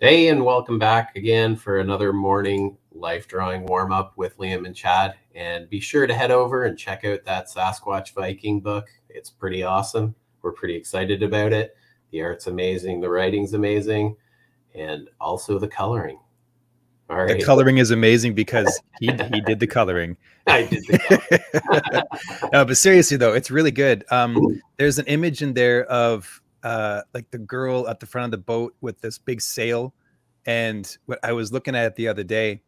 Hey, and welcome back again for another morning life drawing warm-up with Liam and Chad. And be sure to head over and check out that Sasquatch Viking book. It's pretty awesome. We're pretty excited about it. The art's amazing, the writing's amazing, and also the coloring. All right. The coloring is amazing because he did the coloring. I did the coloring. No, but seriously though, it's really good. There's an image in there of like the girl at the front of the boat with this big sail, and what I was looking at it the other day,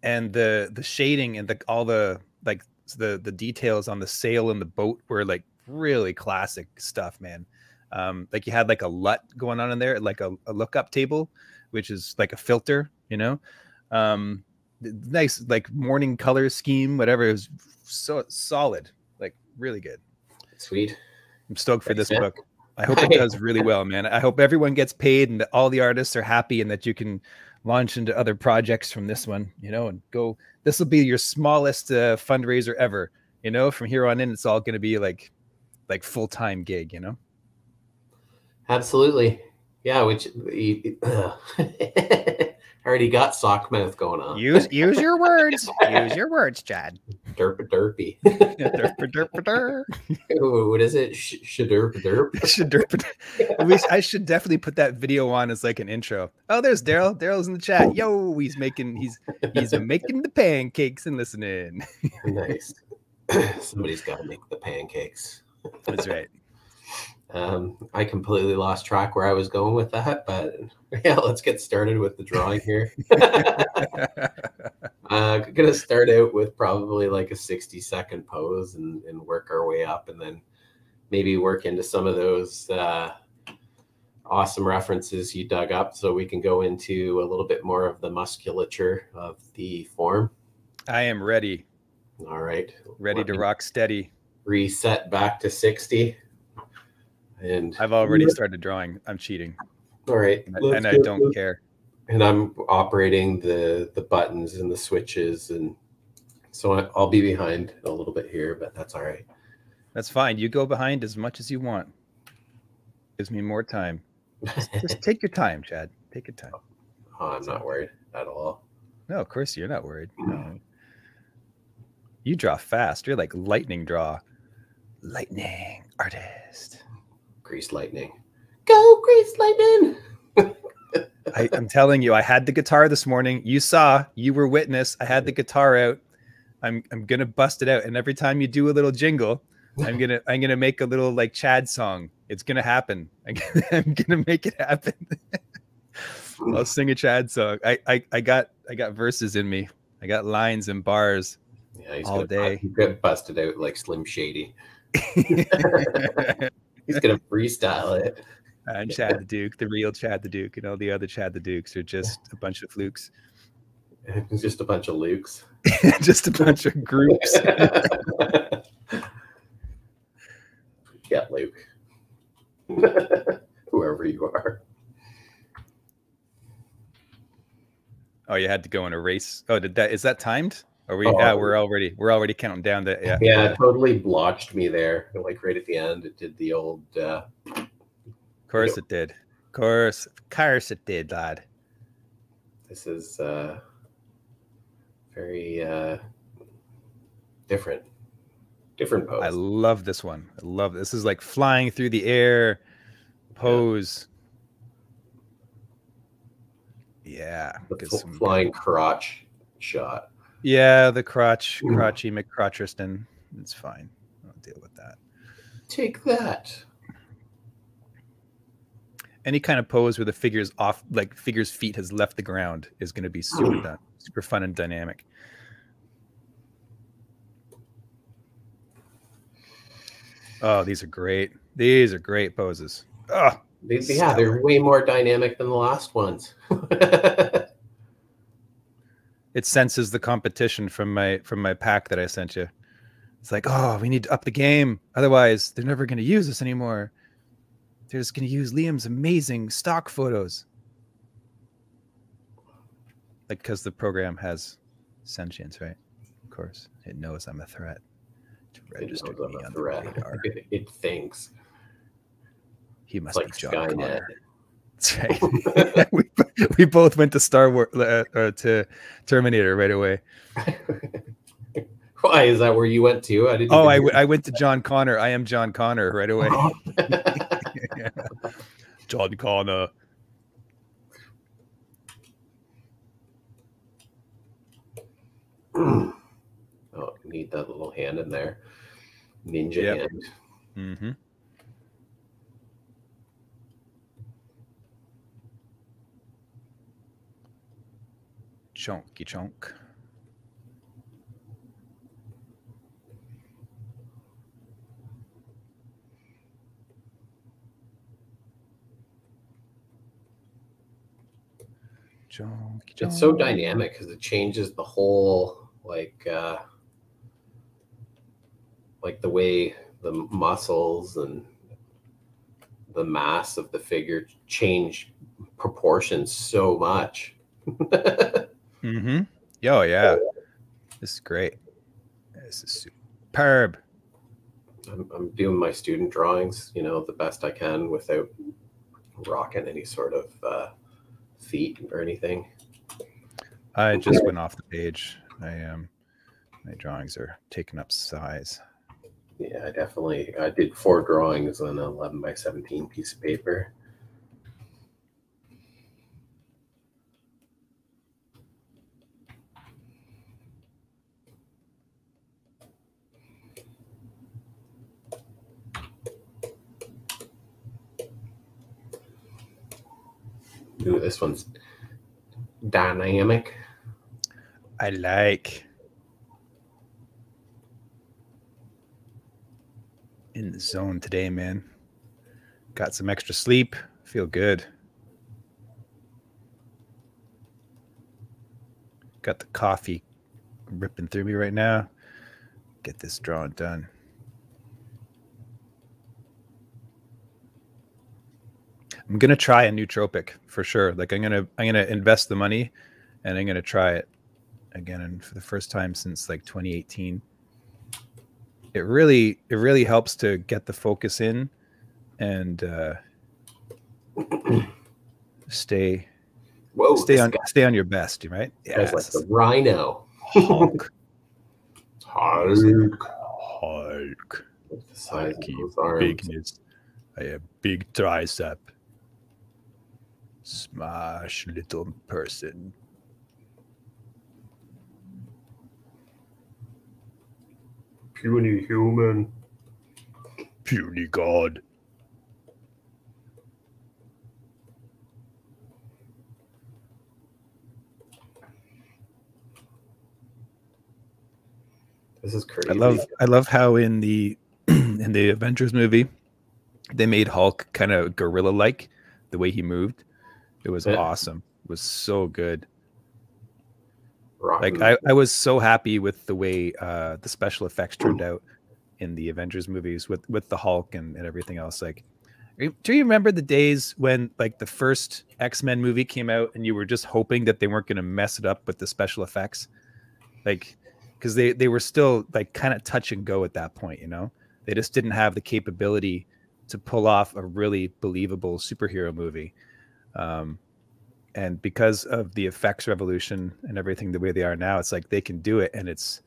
and the shading and all the like the details on the sail and the boat were like really classic stuff, man. Like you had like a LUT going on in there, like a lookup table, which is like a filter, you know. Nice like morning color scheme, whatever. It was so solid, like really good. Sweet. I'm stoked for this book. I hope it does really well, man. I hope everyone gets paid and that all the artists are happy and that you can launch into other projects from this one, you know, and go. This will be your smallest fundraiser ever, you know. From here on in, it's all going to be like full-time gig, you know. Absolutely. Yeah, which already got sock mouth going on. Use your words. Use your words, Chad. Derp derpy. Derp. What is it? Shadurp derp. Shadurp. I should definitely put that video on as like an intro. Oh, there's Darrell. Darrell's in the chat. Yo, he's making the pancakes and listening. Nice. Somebody's got to make the pancakes. That's right. I completely lost track where I was going with that, but yeah, let's get started with the drawing here. I'm gonna start out with probably like a 60-second pose and work our way up, and then maybe work into some of those awesome references you dug up, so we can go into a little bit more of the musculature of the form. I am ready. All right. Ready to rock steady. Reset back to 60. And I've already started drawing. I'm cheating. All right. And I don't care. And I'm operating the buttons and the switches. And so I'll be behind a little bit here, but that's all right. That's fine. You go behind as much as you want. Gives me more time. Just take your time, Chad. Take your time. Oh, I'm not worried at all. No, of course you're not worried. No. You draw fast. You're like lightning draw. Lightning artist. Grease lightning. Go grease lightning. I'm telling you, I had the guitar this morning. You were witness. I had the guitar out. I'm gonna bust it out. And every time you do a little jingle, I'm gonna make a little like Chad song. It's gonna happen. I'm gonna make it happen. I'll sing a Chad song. I got verses in me. I got lines and bars. Yeah, he's all day. He's gonna bust it out like Slim Shady. He's gonna freestyle it. I'm Chad the Duke, the real Chad the Duke, and all the other Chad the Dukes are just a bunch of flukes. It's just a bunch of Lukes. Just a bunch of groups. Yeah, Luke. Whoever you are. Oh, you had to go in a race. Oh, is that timed? Are we? Yeah, we're already counting down. That it totally blotched me there. Like right at the end, it did the old. Of course it did. Of course it did, lad. This is very different pose. I love this one. I love this. Is like flying through the air pose. Yeah, the flying crotch shot. Yeah, the crotchy McCrotcherston. It's fine. I'll deal with that. Take that. Any kind of pose where the figure's off, like figure's feet has left the ground, is going to be super fun and dynamic. Oh, these are great. These are great poses. Oh, yeah, they're way more dynamic than the last ones. It senses the competition from my pack that I sent you. It's like, oh, we need to up the game. Otherwise, they're never going to use us anymore. They're just going to use Liam's amazing stock photos. Like, because the program has sentience, right? Of course. It knows I'm a threat. It registered me on the radar. It thinks. He must be John Connor. Skynet. That's right. We both went to Star Wars to Terminator right away. Why is that where you went to? I didn't. Oh, I went to John Connor. I am John Connor right away. Yeah. John Connor. Oh, need that little hand in there. Ninja hand. Mm-hmm. Chonky chonk. Chonky chonk. It's so dynamic because it changes the whole like the way the muscles and the mass of the figure change proportions so much. Mm-hmm. Oh yeah, this is great. This is superb. I'm doing my student drawings, you know, the best I can without rocking any sort of feet or anything. I just went off the page. My drawings are taking up size. Yeah, I did 4 drawings on an 11 by 17 piece of paper. Ooh, this one's dynamic. I like. In the zone today, man. Got some extra sleep. Feel good. Got the coffee ripping through me right now. Get this drawing done. I'm gonna try a nootropic for sure. Like I'm gonna invest the money, and I'm gonna try it again, and for the first time since like 2018. It really helps to get the focus in and stay on your best, right? Yeah, like the rhino. Hulk. Hulk. The size of those arms. Bigness. I have big tricep. Smash, little person. Puny human. Puny god. This is crazy. I love how in the in the Avengers movie they made Hulk kind of gorilla-like, the way he moved. It was awesome. It was so good. Like I was so happy with the way the special effects turned out in the Avengers movies with the Hulk and everything else. Like, do you remember the days when like the first X-Men movie came out and you were just hoping that they weren't going to mess it up with the special effects? Like, because they were still like kind of touch and go at that point, you know? They just didn't have the capability to pull off a really believable superhero movie. And because of the effects revolution and everything the way they are now, it's like they can do it, and it's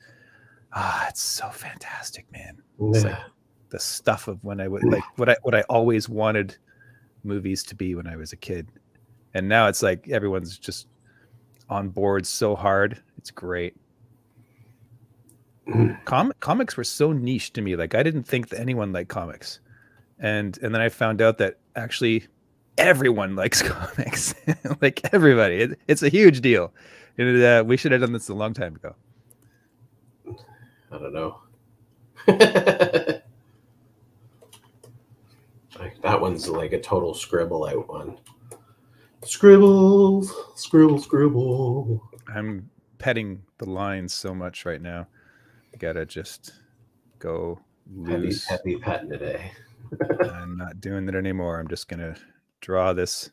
so fantastic, man. It's like the stuff of when I would like what I always wanted movies to be when I was a kid. And now it's like everyone's just on board so hard. It's great. Comics were so niche to me. Like I didn't think that anyone liked comics. And then I found out that actually everyone likes comics. Like everybody. It's a huge deal. And we should have done this a long time ago. I don't know. That one's like a total scribble out one. Scribbles, scribble, scribble. I'm petting the lines so much right now. Gotta just go loose. Heavy petting today. I'm not doing it anymore. I'm just gonna draw this.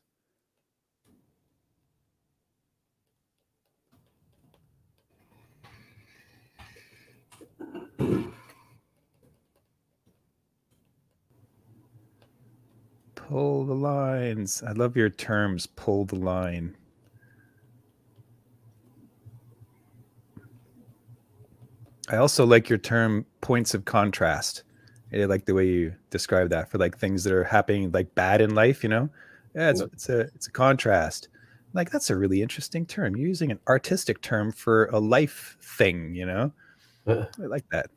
Pull the lines. I love your terms. Pull the line. I also like your term points of contrast. I like the way you describe that for like things that are happening like bad in life, you know? Yeah, it's a contrast. Like that's a really interesting term. You're using an artistic term for a life thing, you know? I like that.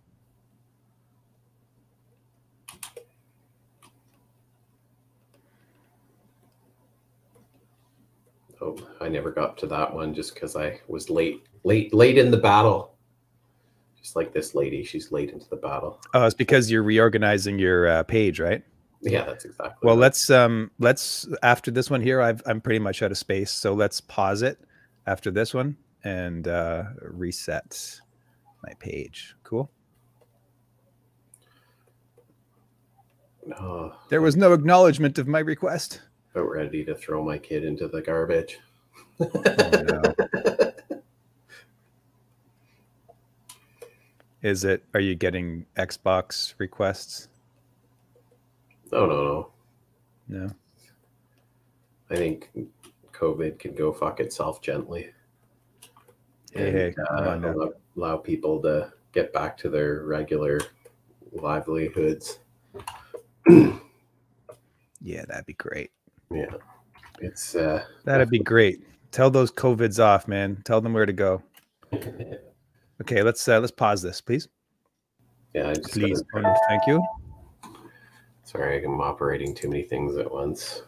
Oh, I never got to that one just because I was late in the battle. Just like this lady, she's late into the battle. Oh, it's because you're reorganizing your page, right? Yeah, that's exactly. Well, right. let's after this one here, I'm pretty much out of space, so let's pause it after this one and reset my page. Cool. Oh, there was no acknowledgement of my request. About ready to throw my kid into the garbage. Oh, no. Is it? Are you getting Xbox requests? No. No. I think COVID can go fuck itself gently. Hey, allow people to get back to their regular livelihoods. Yeah, that'd be great. Yeah, it's that'd be great. Tell those COVIDs off, man. Tell them where to go. Okay, let's pause this, please. Yeah, please. Thank you. Sorry, I'm operating too many things at once.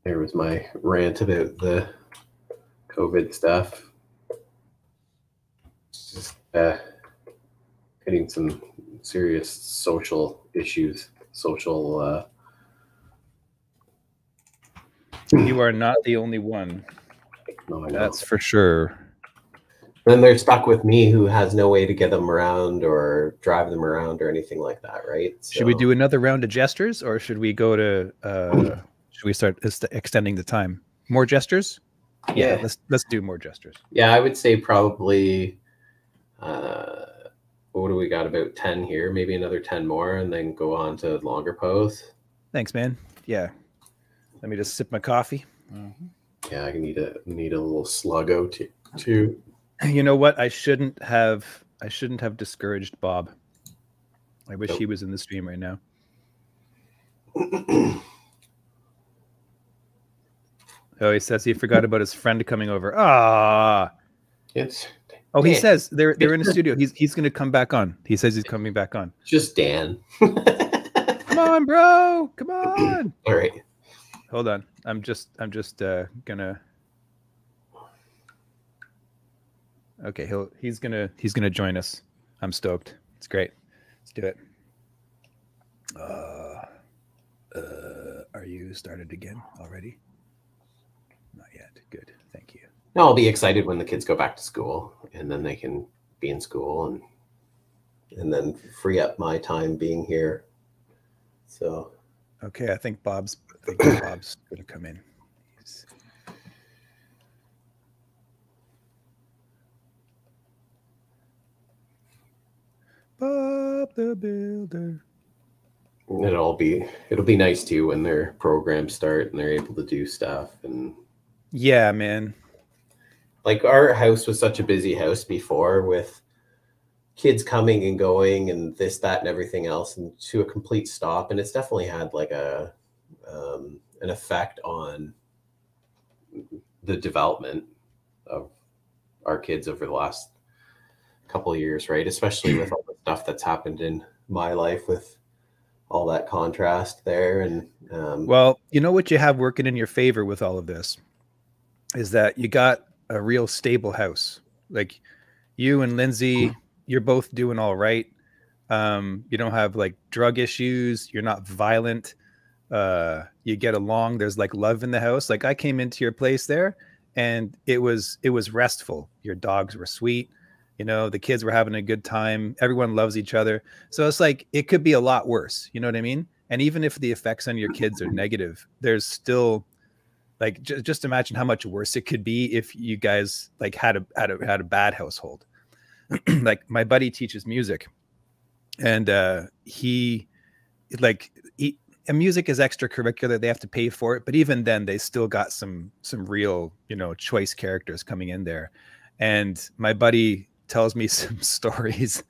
There was my rant about the COVID stuff. Just hitting some serious social issues. You are not the only one. No, I know. That's for sure. Then they're stuck with me, who has no way to get them around or drive them around or anything like that, right? So, should we do another round of gestures, or should we go to? Should we start extending the time? More gestures? Yeah, let's do more gestures. Yeah, I would say probably. What do we got? About 10 here, maybe another 10 more, and then go on to longer pose. Thanks, man. Yeah. Let me just sip my coffee. Yeah, I need a little sluggo too. You know what? I shouldn't have discouraged Bob. I wish he was in the stream right now. Oh, he says he forgot about his friend coming over. Ah. Oh, he says they're in the studio. He's going to come back on. He says he's coming back on. Just Dan. Come on, bro. Come on. All right. Hold on. I'm just gonna. Okay, he's gonna join us. I'm stoked. It's great. Let's do it. Are you started again already? Not yet. Good. Thank you. No, I'll be excited when the kids go back to school, and then they can be in school and then free up my time being here. So. Okay, I think Bob's gonna come in. Bob the Builder. It'll be nice too when their programs start and they're able to do stuff. And yeah, man. Like our house was such a busy house before, with kids coming and going and this, that, and everything else, and to a complete stop. And it's definitely had like an effect on the development of our kids over the last couple of years, right? Especially with all the stuff that's happened in my life with all that contrast there. And well, you know what you have working in your favor with all of this is that you got a real stable house. Like you and Lindsay, you're both doing all right. You don't have like drug issues. You're not violent. You get along. There's like love in the house. Like I came into your place there and it was restful. Your dogs were sweet. You know, the kids were having a good time. Everyone loves each other. So it's like, it could be a lot worse. You know what I mean? And even if the effects on your kids are negative, there's still like, just imagine how much worse it could be if you guys like had a bad household. Like my buddy teaches music and he and music is extracurricular. They have to pay for it, but even then, they still got some real, you know, choice characters coming in there. And my buddy tells me some stories.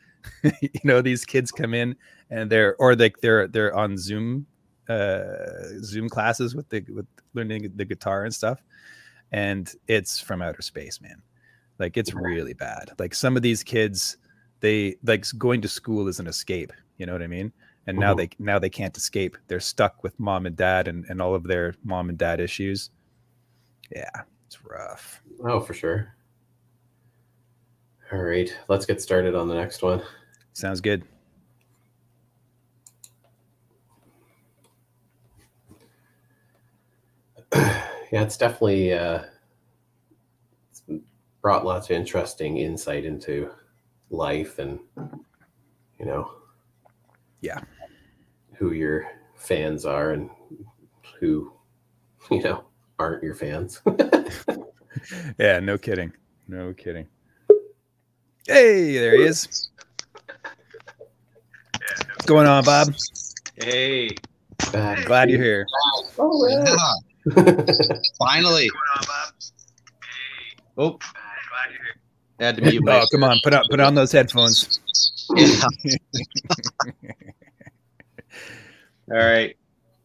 You know, these kids come in and they're on Zoom classes with learning the guitar and stuff, and it's from outer space, man. Like, it's really bad. Like, some of these kids, they like going to school is an escape. You know what I mean? And now they can't escape. They're stuck with mom and dad and all of their mom and dad issues. Yeah, it's rough. Oh, for sure. All right, let's get started on the next one. Sounds good. Yeah, it's definitely it's brought lots of interesting insight into life and, you know, yeah, who your fans are and who, you know, aren't your fans. Yeah, no kidding. No kidding. Hey, there he is. What's going on, Bob? Hey. Glad you're here. Oh, yeah. Finally. What's going on, Bob? Oh. Glad you're here. Had to mute Oh, come on, put on those headphones. Yeah. All right.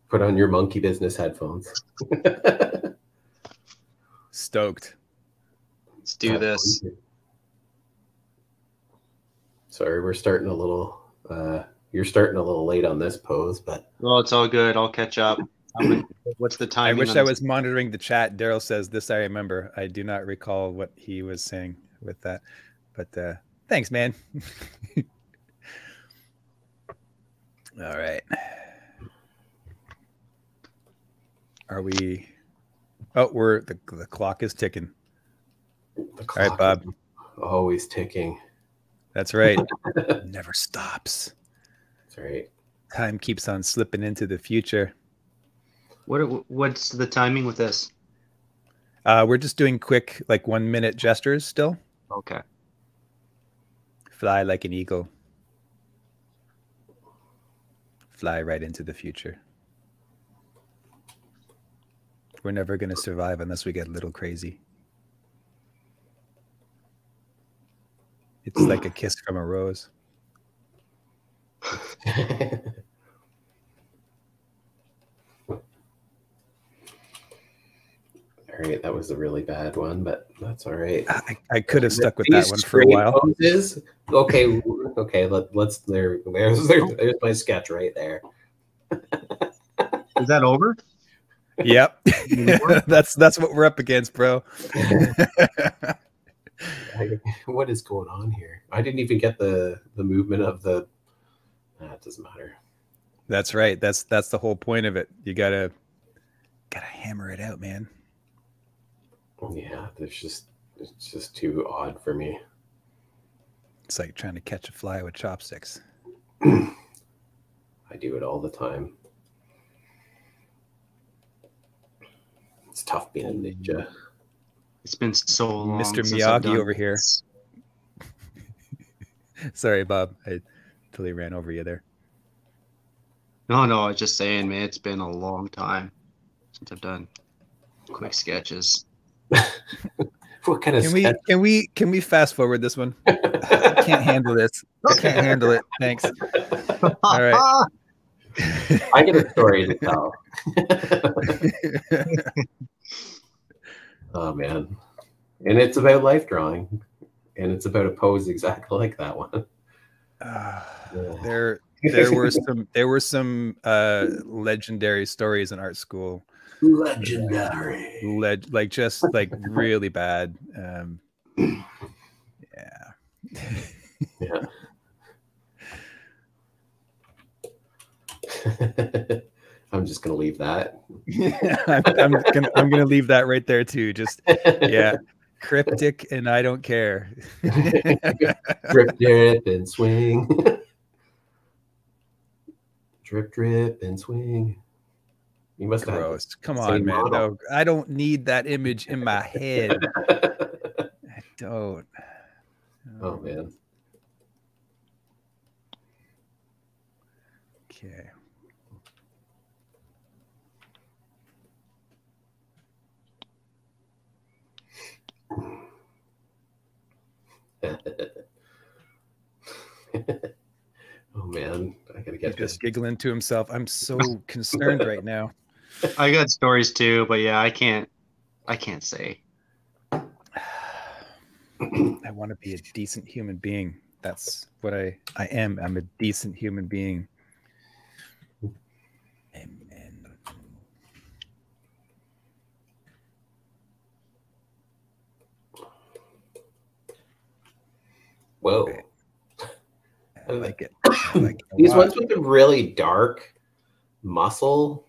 Put on your monkey business headphones. Stoked. Let's do this. Sorry, we're starting a little you're starting a little late on this pose, but Well, it's all good. I'll catch up. What's the time? I wish I was monitoring the chat. Daryl says, "This I remember." I do not recall what he was saying with that, but thanks, man. All right. Are we? Oh, the clock is ticking. the All right, Bob. Always ticking. That's right. Never stops. That's right. Time keeps on slipping into the future. What's the timing with this? We're just doing quick, like 1 minute gestures still. Okay. Fly like an eagle. Fly right into the future. We're never going to survive unless we get a little crazy. It's like a kiss from a rose. All right, that was a really bad one, but that's all right. I could have stuck with that one for a while. Poses? Okay, let's there's my sketch right there. Is that over? Yep. that's what we're up against, bro. What is going on here? I didn't even get the movement of the. It doesn't matter. That's right. That's the whole point of it. You gotta hammer it out, man. Yeah, it's just too odd for me. It's like trying to catch a fly with chopsticks. I do it all the time. It's tough being a ninja. It's been so long. Mr. Miyagi over here. Sorry, Bob. I totally ran over you there. No, I was just saying, man, it's been a long time since I've done quick sketches. What kind of can we fast forward this one? I can't handle this. I can't handle it. Thanks. All right. I get a story to tell. Oh man. And it's about life drawing. And it's about a pose exactly like that one. There were some legendary stories in art school. Legendary. Just really bad. Yeah. Yeah. I'm just gonna leave that. I'm gonna leave that right there too. Just yeah, cryptic, and I don't care. Drip, drip, and swing. Drip, drip, and swing. You must have. Gross. Come on, man. No, I don't need that image in my head. I don't. Oh man. Okay. Oh man, I gotta get He's just giggling to himself. I'm so concerned right now. I got stories too, but yeah, I can't say. I want to be a decent human being. That's what I am. I'm a decent human being. Amen. Whoa. I like it. I like it These ones with the really dark muscle,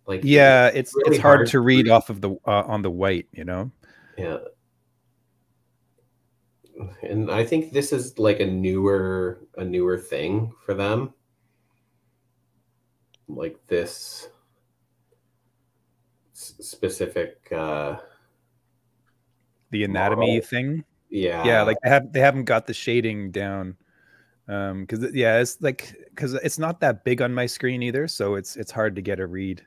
like yeah, it's really hard to read off of the on the white, you know. Yeah, and I think this is like a newer thing for them, like this specific the anatomy model. thing. Yeah, like they haven't got the shading down. Because it's like because it's not that big on my screen either, so it's hard to get a read.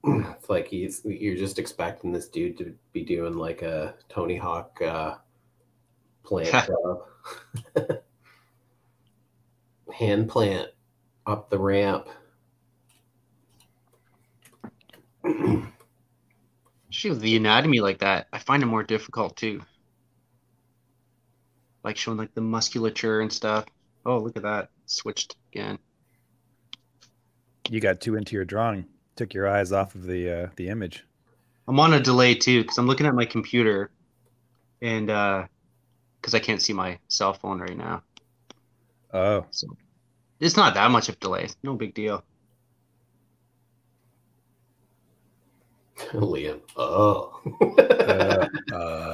It's like you're just expecting this dude to be doing like a Tony Hawk plant hand plant up the ramp. Actually, with the anatomy like that, I find it more difficult too. Like showing like the musculature and stuff. Oh, look at that. Switched again. You got too into your drawing. Took your eyes off of the image. I'm on a delay too because I'm looking at my computer, and because I can't see my cell phone right now. Oh, so it's not that much of delay. No big deal. Liam,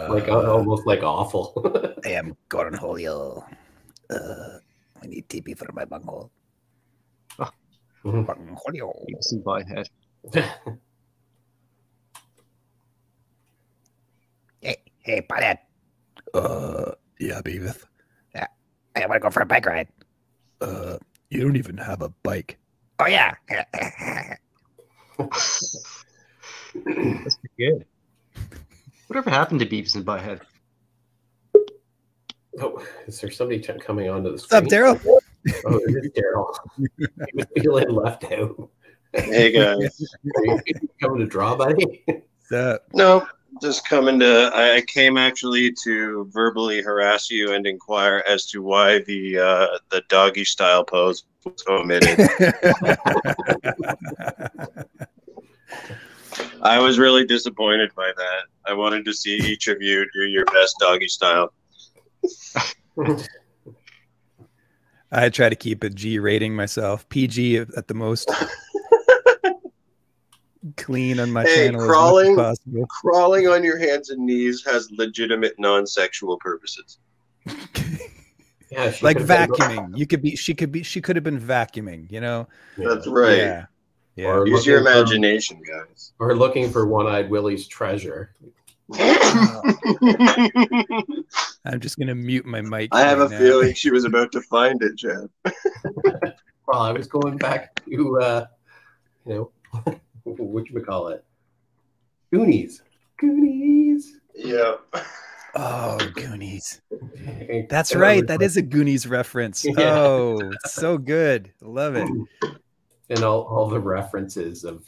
like almost like awful. I am cornholio. I need TP for my bunghole. Cornholio. Some butt head. Hey, Butthead. Yeah, Beavis. I want to go for a bike ride. You don't even have a bike. Oh yeah. That's pretty good. Whatever happened to Beavis and Butthead? Oh, is there somebody coming onto the What's screen? up, Daryl? Oh, it is Daryl. He was feeling left out. Hey guys. Coming to draw, buddy? No, just coming to. I came actually to verbally harass you and inquire as to why the doggy style pose was omitted. I was really disappointed by that. I wanted to see each of you do your best doggy style. I try to keep a G rating myself. PG at the most. Clean on my channel crawling, as much as possible. Crawling on your hands and knees has legitimate non-sexual purposes. Yeah, like vacuuming. She could have been vacuuming, you know? That's right. Yeah. Or use your imagination, guys. Or looking for One-Eyed Willie's treasure. I'm just gonna mute my mic. I have a feeling she was about to find it, Chad. Well, I was going back to whatchamacallit? Goonies. Yeah. Oh, Goonies. That's right. That is a Goonies reference. Yeah. Oh, so good. Love it. And all the references of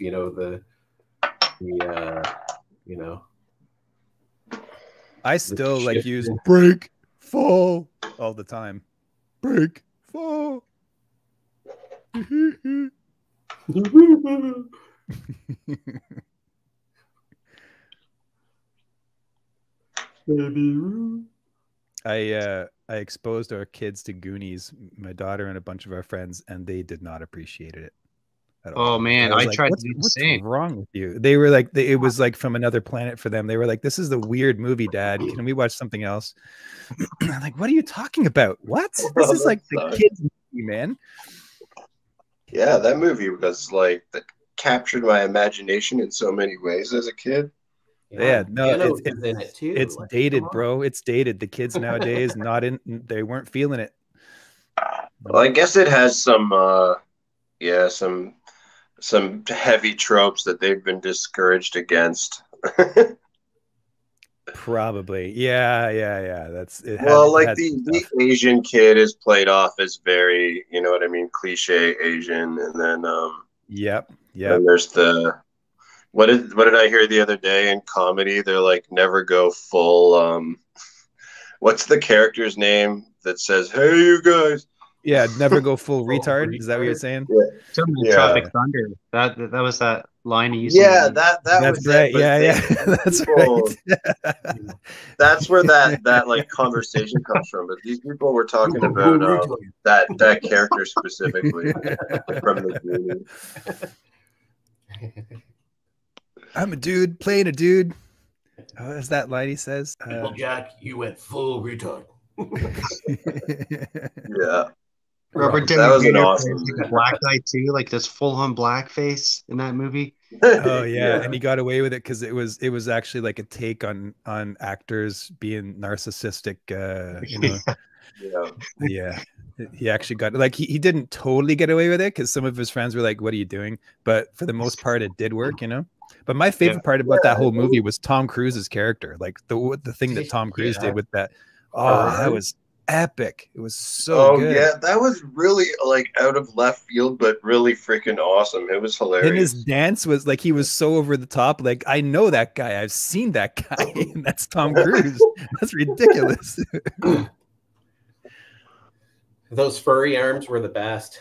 I still like use break, fall all the time. Break, fall. I exposed our kids to Goonies, my daughter and a bunch of our friends, and they did not appreciate it at all. Oh man, I tried to do the same. What's wrong with you? They were like, it was like from another planet for them. They were like, "This is the weird movie, Dad. Can we watch something else?" I'm like, "What are you talking about? What? This is like the kids' movie, man." Yeah, that movie was like that captured my imagination in so many ways as a kid. Yeah, no, it's in it too. It's like, dated, bro. It's dated. The kids nowadays they weren't feeling it. Well, I guess it has some yeah, some heavy tropes that they've been discouraged against. Probably. Yeah. That's it. Well, like Had some the stuff. Asian kid is played off as very, you know what I mean, cliche Asian, and Yep. then there's the what did I hear the other day in comedy? They're like never go full. What's the character's name that says, "Hey, you guys"? Yeah, never go full retard. Is that what you're retard. saying? Yeah, Something in yeah, Tropic Thunder. That was that line he used yeah. in That That's was right. it. But Yeah. That's people, right. that's where that like conversation comes from. But these people were talking about that character specifically from the Goonies. I'm a dude playing a dude. Oh, is that line he says? Jack, you went full retard. Yeah, Robert that Downey was an Jr. awesome plays like a black guy too, like this full on blackface in that movie. Oh yeah, and he got away with it because it was actually like a take on actors being narcissistic. You know, yeah. He actually got like he didn't totally get away with it because some of his friends were like, "What are you doing?" But for the most part, it did work. You know. But my favorite part about that whole movie was Tom Cruise's character, like the thing that Tom Cruise did with that. Oh, that was epic! It was so good. Yeah, that was really like out of left field, but really freaking awesome. It was hilarious. And his dance was like he was so over the top. Like I know that guy. I've seen that guy. And that's Tom Cruise. That's ridiculous. Those furry arms were the best.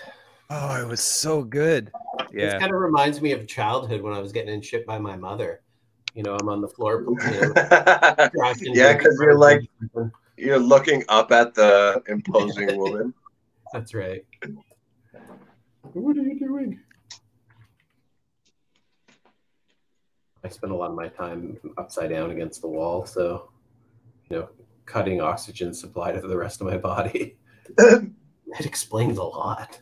Oh, it was so good. Yeah. This kind of reminds me of childhood when I was getting in shit by my mother. You know, I'm on the floor. Yeah, because you're looking up at the imposing woman. That's right. What are you doing? I spend a lot of my time upside down against the wall, so you know, cutting oxygen supply to the rest of my body. It explains a lot.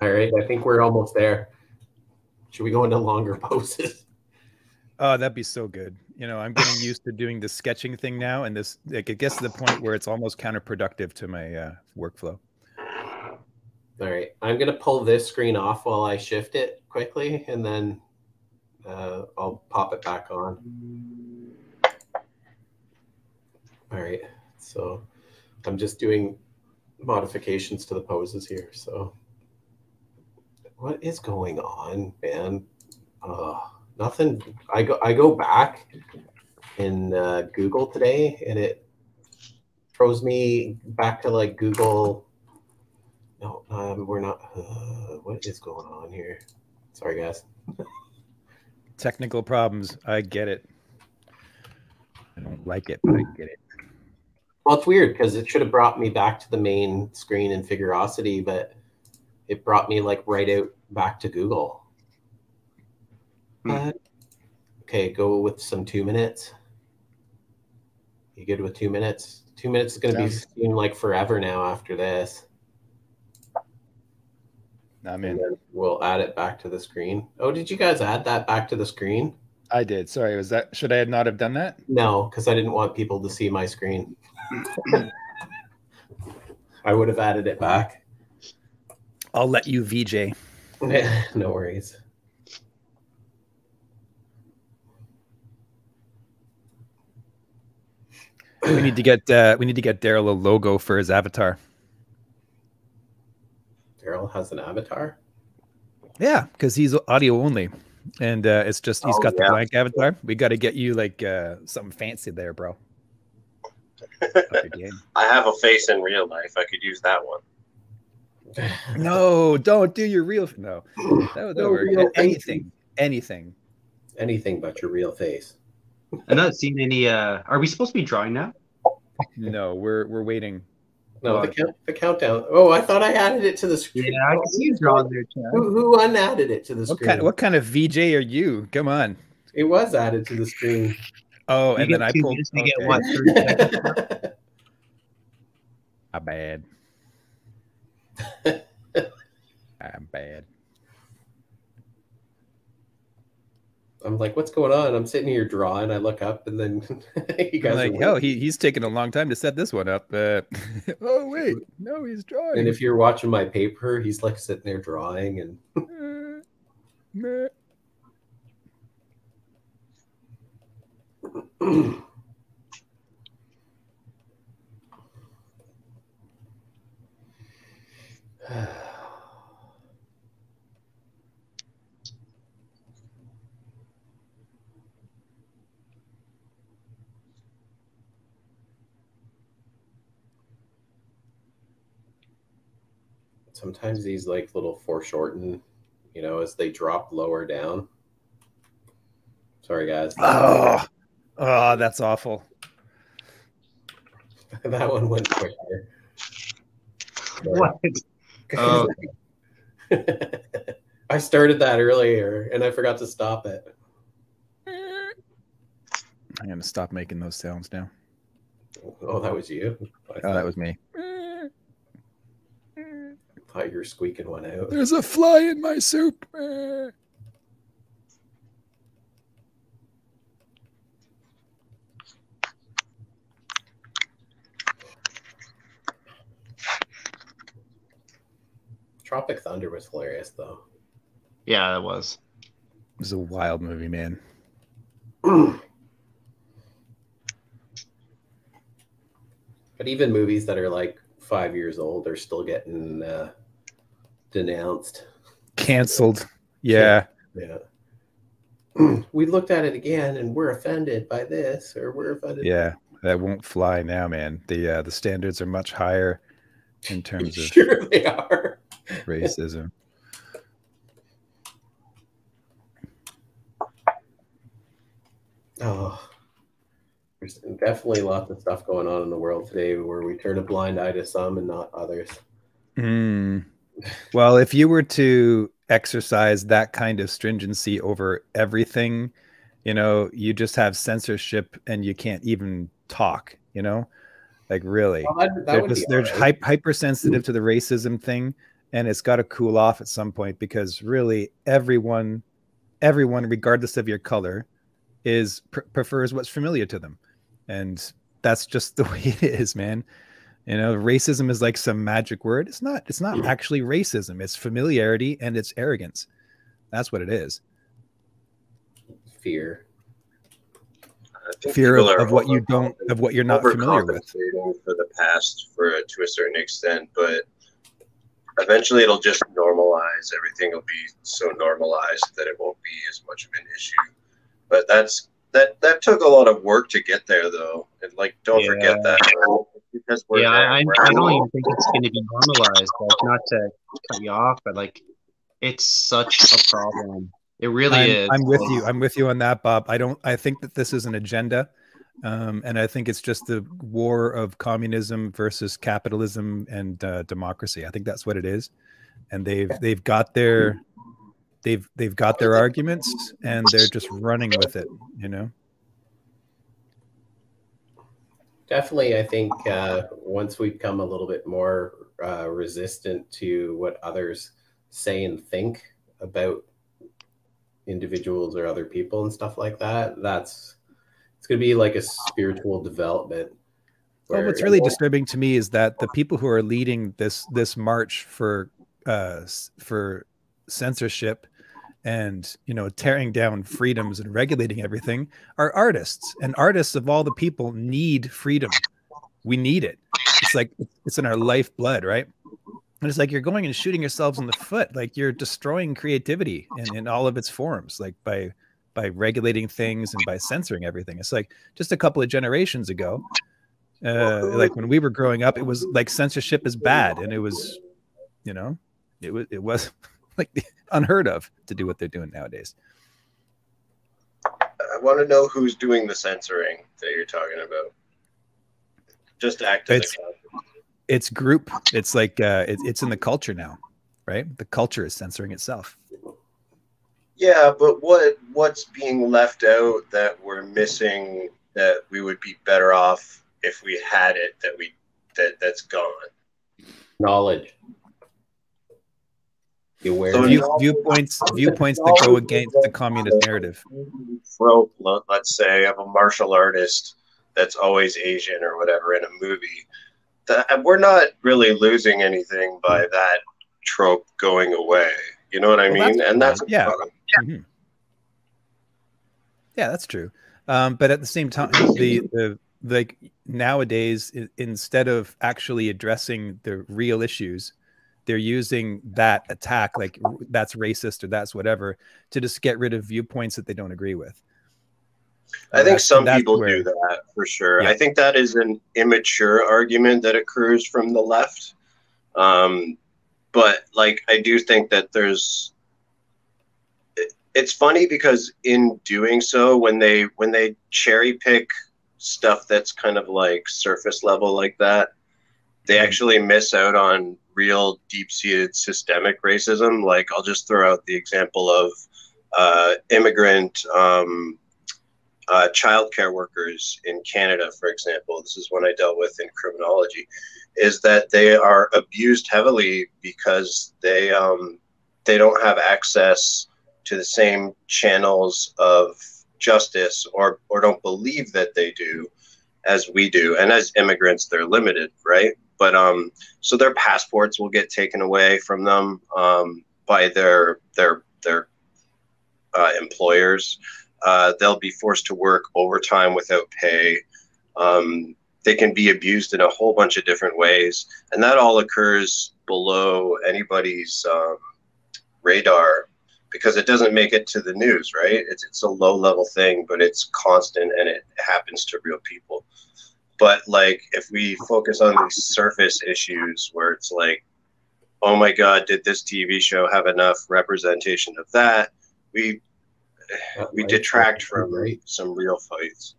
All right, I think we're almost there. Should we go into longer poses? Oh, that'd be so good. You know, I'm getting used to doing the sketching thing now, and this like it gets to the point where it's almost counterproductive to my workflow. All right, I'm gonna pull this screen off while I shift it quickly, and then I'll pop it back on. All right, so I'm just doing modifications to the poses here. So what is going on, man? Nothing. I go back in Google today, and it throws me back to like Google. No, we're not. What is going on here? Sorry, guys. Technical problems. I get it. I don't like it, but I get it. Well, it's weird because it should have brought me back to the main screen in Figurosity, but it brought me like right out back to Google. Okay, go with some 2 minutes. You good with 2 minutes? 2 minutes is going to seem like forever now after this. I'm in. We'll add it back to the screen. Oh, did you guys add that back to the screen? I did. Sorry, was that? Should I not have done that? No, because I didn't want people to see my screen. I would have added it back. I'll let you VJ. No worries. We need to get Darrell a logo for his avatar. Darrell has an avatar? Yeah, because he's audio only. And it's just he's got the blank avatar. We got to get you like something fancy there, bro. I have a face in real life. I could use that one. No, don't do your real. No, that would work. Anything but your real face. I'm not seeing any. Are we supposed to be drawing now? No, we're waiting. No, the countdown. Oh, I thought I added it to the screen. Yeah, I can see you drawing there, Chad. Who unadded it to the screen? What kind of VJ are you? Come on. It was added to the screen. Oh, you and then I pulled. To get what? 30 seconds? I'm bad. I'm bad. I'm like, what's going on? I'm sitting here drawing. I look up, and then you guys I'm like, oh, he's taking a long time to set this one up. Oh wait, no, he's drawing. And if you're watching my paper, he's like sitting there drawing, and sometimes these like little foreshorten, you know, as they drop lower down. Sorry, guys. Oh, that's awful. That one went quicker. What? Oh. I started that earlier and I forgot to stop it. I'm going to stop making those sounds now. Oh, that was you? Oh, that was me. I thought you were squeaking one out. There's a fly in my soup. Tropic Thunder was hilarious, though. Yeah, it was. It was a wild movie, man. But even movies that are like 5 years old are still getting denounced. Canceled. Yeah. Yeah. We looked at it again and we're offended by this, or we're offended. Yeah, that won't fly now, man. The standards are much higher in terms of sure they are. Racism. Oh, there's definitely lots of stuff going on in the world today where we turn a blind eye to some and not others. Well, if you were to exercise that kind of stringency over everything, you know, you just have censorship and you can't even talk, you know, like really. Well, they're hypersensitive to the racism thing, and it's got to cool off at some point, because really everyone, regardless of your color, prefers what's familiar to them. And that's just the way it is, man. You know, racism is like some magic word. It's not actually racism. It's familiarity and it's arrogance. That's what it is. Fear. Fear of what you don't, of what you're not familiar with. For the past, to a certain extent, but eventually it'll just normalize. Everything will be so normalized that it won't be as much of an issue. But that took a lot of work to get there, though. And like, don't forget that. Because we're I don't even think it's going to be normalized. Like, not to cut you off, but like, it's such a problem. It really is. I'm with you. I'm with you on that, Bob. I think that this is an agenda. And I think it's just the war of communism versus capitalism and democracy. I think that's what it is. And they've got their arguments, and they're just running with it, you know. Definitely, I think once we become a little bit more resistant to what others say and think about individuals or other people and stuff like that, it's going to be like a spiritual development. Well, what's really disturbing to me is that the people who are leading this march for censorship and, you know, tearing down freedoms and regulating everything are artists, and artists of all the people need freedom. We need it. It's like, it's in our lifeblood, right? And it's like, you're going and shooting yourselves in the foot. Like, you're destroying creativity in all of its forms, like by regulating things and by censoring everything. It's like, just a couple of generations ago, like when we were growing up, it was like censorship is bad. And it was, you know, it was like unheard of to do what they're doing nowadays. I want to know who's doing the censoring that you're talking about. Just act as it's group. It's like it's in the culture now, right? The culture is censoring itself. Yeah, but what's being left out that we're missing, that we would be better off if we had it, that's gone? Knowledge. You wear So viewpoints that go against the communist narrative. Trope, let's say, of a martial artist that's always Asian or whatever in a movie. We're not really losing anything by that trope going away. You know what I mean? And that's yeah. Mm-hmm. Yeah, that's true. But at the same time, the like nowadays, instead of actually addressing the real issues, they're using that attack, like that's racist or that's whatever, to just get rid of viewpoints that they don't agree with. I think some people do that for sure. Yeah. I think that is an immature argument that occurs from the left. But like, I do think that it's funny because in doing so, when they cherry pick stuff that's kind of like surface level like that, they actually miss out on real deep-seated systemic racism. Like, I'll just throw out the example of immigrant childcare workers in Canada, for example. This is one I dealt with in criminology, is that they are abused heavily because they don't have access to the same channels of justice, or don't believe that they do as we do. And as immigrants, they're limited, right? But so their passports will get taken away from them by their employers. They'll be forced to work overtime without pay. They can be abused in a whole bunch of different ways, and that all occurs below anybody's radar because it doesn't make it to the news, right? It's a low-level thing, but it's constant and it happens to real people. But like, if we focus on these surface issues where it's like, oh my God, did this TV show have enough representation of that? We detract from some real fights.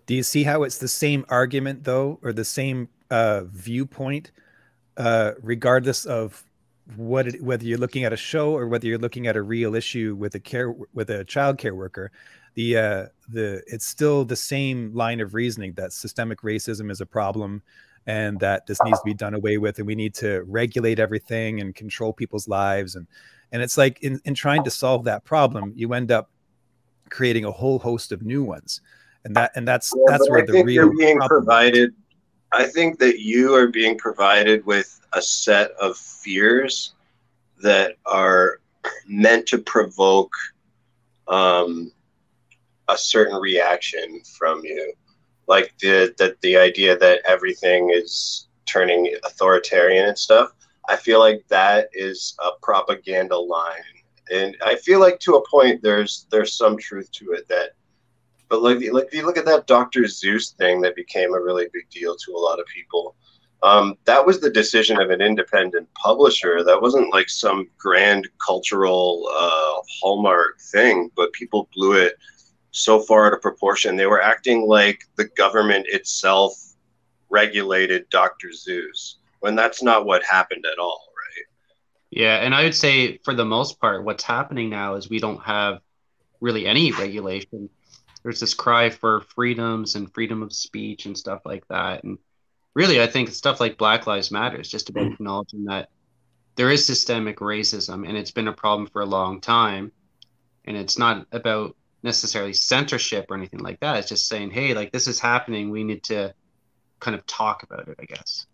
Do you see how it's the same argument though, or the same viewpoint, regardless of whether you're looking at a show or whether you're looking at a real issue with a child care worker? It's still the same line of reasoning that systemic racism is a problem and that this needs to be done away with, and we need to regulate everything and control people's lives. And it's like in trying to solve that problem, you end up creating a whole host of new ones. And that's where the real problem. I think that you are being provided with a set of fears that are meant to provoke a certain reaction from you, like the idea that everything is turning authoritarian and stuff. I feel like that is a propaganda line, and I feel like to a point there's some truth to it. But like if you look at that Dr. Seuss thing that became a really big deal to a lot of people, that was the decision of an independent publisher. That wasn't like some grand cultural hallmark thing, but people blew it so far out of proportion. They were acting like the government itself regulated Dr. Seuss, when that's not what happened at all, right? Yeah, and I would say for the most part, what's happening now is we don't have really any regulation. There's this cry for freedoms and freedom of speech and stuff like that. And really, I think stuff like Black Lives Matter is just about acknowledging that there is systemic racism, and it's been a problem for a long time. And it's not about necessarily censorship or anything like that. It's just saying, hey, like, this is happening. We need to kind of talk about it, I guess.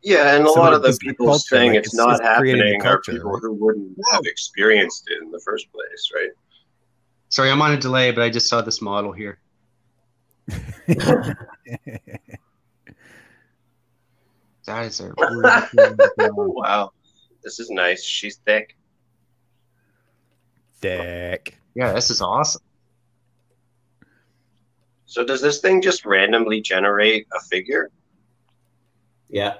Yeah, and a lot of the people saying it's not happening are people who wouldn't have experienced it in the first place, right? Sorry, I'm on a delay, but I just saw this model here. That is a really wow. This is nice. She's thick. Thick. Yeah, this is awesome. So does this thing just randomly generate a figure? Yeah,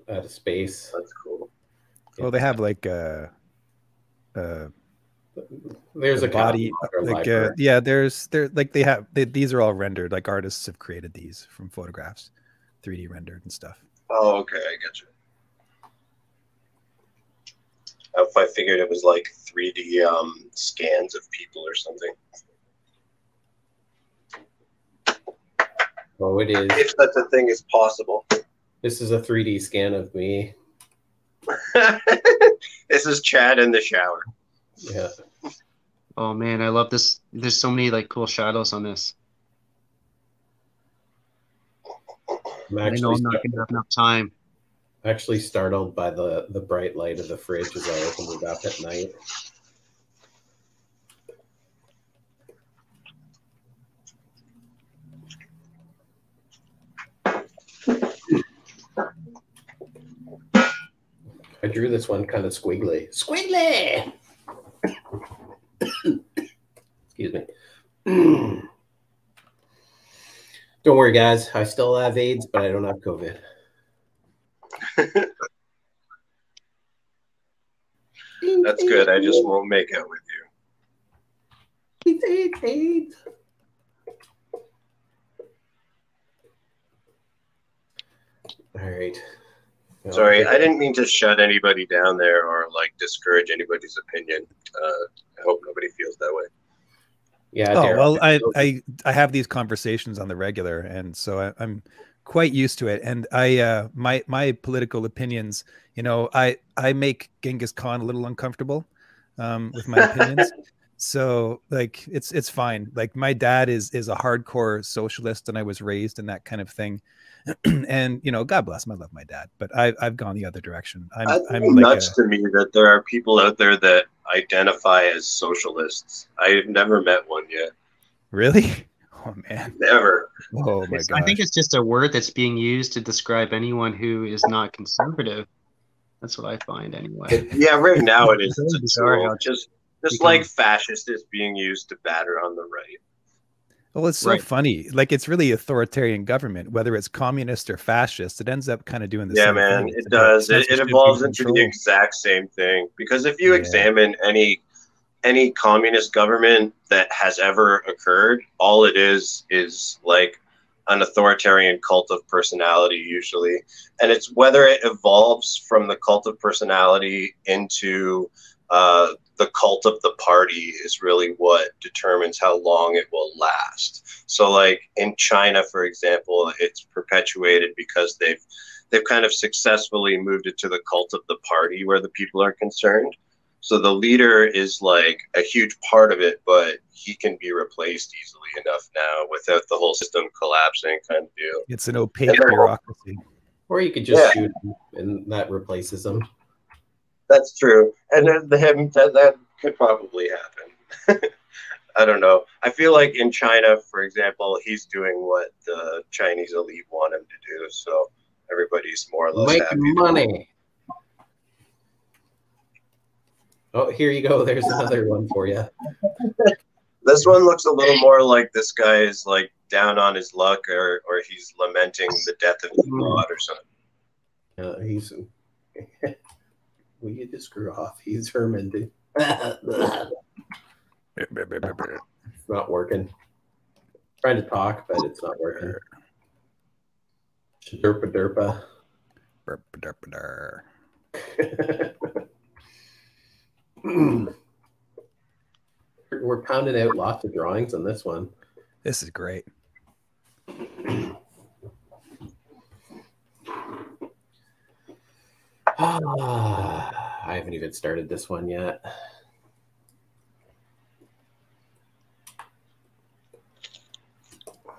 out of space. That's cool. Well, they have like there's a body, like yeah. These are all rendered. Like artists have created these from photographs, 3D rendered and stuff. Oh, okay, I get you. If I figured it was like 3D scans of people or something. Oh, it is. If such a thing is possible. This is a 3D scan of me. This is Chad in the shower. Yeah. Oh man, I love this. There's so many like cool shadows on this. I know I'm not gonna have enough time. Actually startled by the bright light of the fridge as I opened it up at night. I drew this one kind of squiggly. Squiggly! Excuse me. Don't worry, guys. I still have AIDS, but I don't have COVID. That's good. I just won't make out with you. AIDS. All right. Sorry, I didn't mean to shut anybody down there or like discourage anybody's opinion. I hope nobody feels that way. Yeah. Oh, Darrell. well, I have these conversations on the regular, and so I'm quite used to it. And I my political opinions, you know, I make Genghis Khan a little uncomfortable with my opinions. So like it's fine. Like my dad is a hardcore socialist, and I was raised in that kind of thing. And you know, God bless him, I love my dad, but I've gone the other direction. I'm like nuts to me that there are people out there that identify as socialists. I've never met one yet. Really? Oh man, Never. Oh my god. I think it's just a word that's being used to describe anyone who is not conservative. That's what I find anyway. Yeah, right now it is. It's It's a bizarre tool. how Just become- like fascist is being used to batter on the right. Well, it's so Right. funny. Like it's really authoritarian government, whether it's communist or fascist. It ends up kind of doing the Yeah, same man, thing. it It's about does. It censorship evolves and into the control. exact same thing. Because if you Yeah. examine any communist government that has ever occurred, all it is like an authoritarian cult of personality usually. And it's whether it evolves from the cult of personality into the cult of the party is really what determines how long it will last. So like in China, for example, it's perpetuated because they've kind of successfully moved it to the cult of the party where the people are concerned. So the leader is like a huge part of it, but he can be replaced easily enough now without the whole system collapsing kind of deal. It's an opaque bureaucracy. Or you could just Yeah. shoot him, and that replaces him. That's true. And that could probably happen. I don't know. I feel like in China, for example, he's doing what the Chinese elite want him to do. So everybody's more or less Make happy. money. Oh, here you go. There's another one for you. This one looks a little more like this guy is like down on his luck or he's lamenting the death of his god or something. He's. Will you just screw off? He's fermented. It's not working. Trying to talk, but it's not working. Derpa derpa. We're pounding out lots of drawings on this one. This is great. I haven't even started this one yet.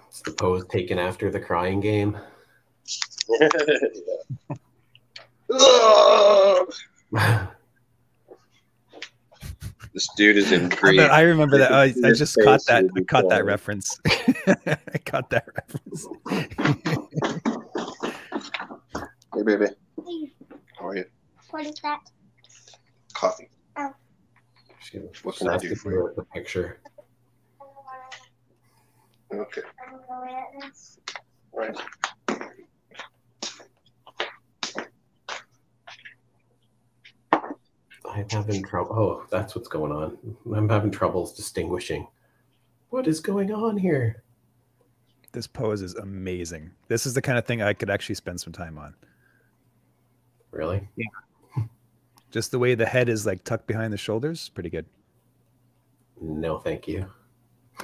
It's the pose taken after the crying game. This dude is in green. I remember that. I His just face caught that. will be I caught that falling. reference. I caught that reference. Hey, baby. How are you? What is that? Coffee. Oh. What can I do for you? The picture. Okay. I don't know where it is. Right. I'm having trouble. Oh, that's what's going on. I'm having troubles distinguishing. What is going on here? This pose is amazing. This is the kind of thing I could actually spend some time on. Really? Just the way the head is like tucked behind the shoulders, pretty good. No, thank you.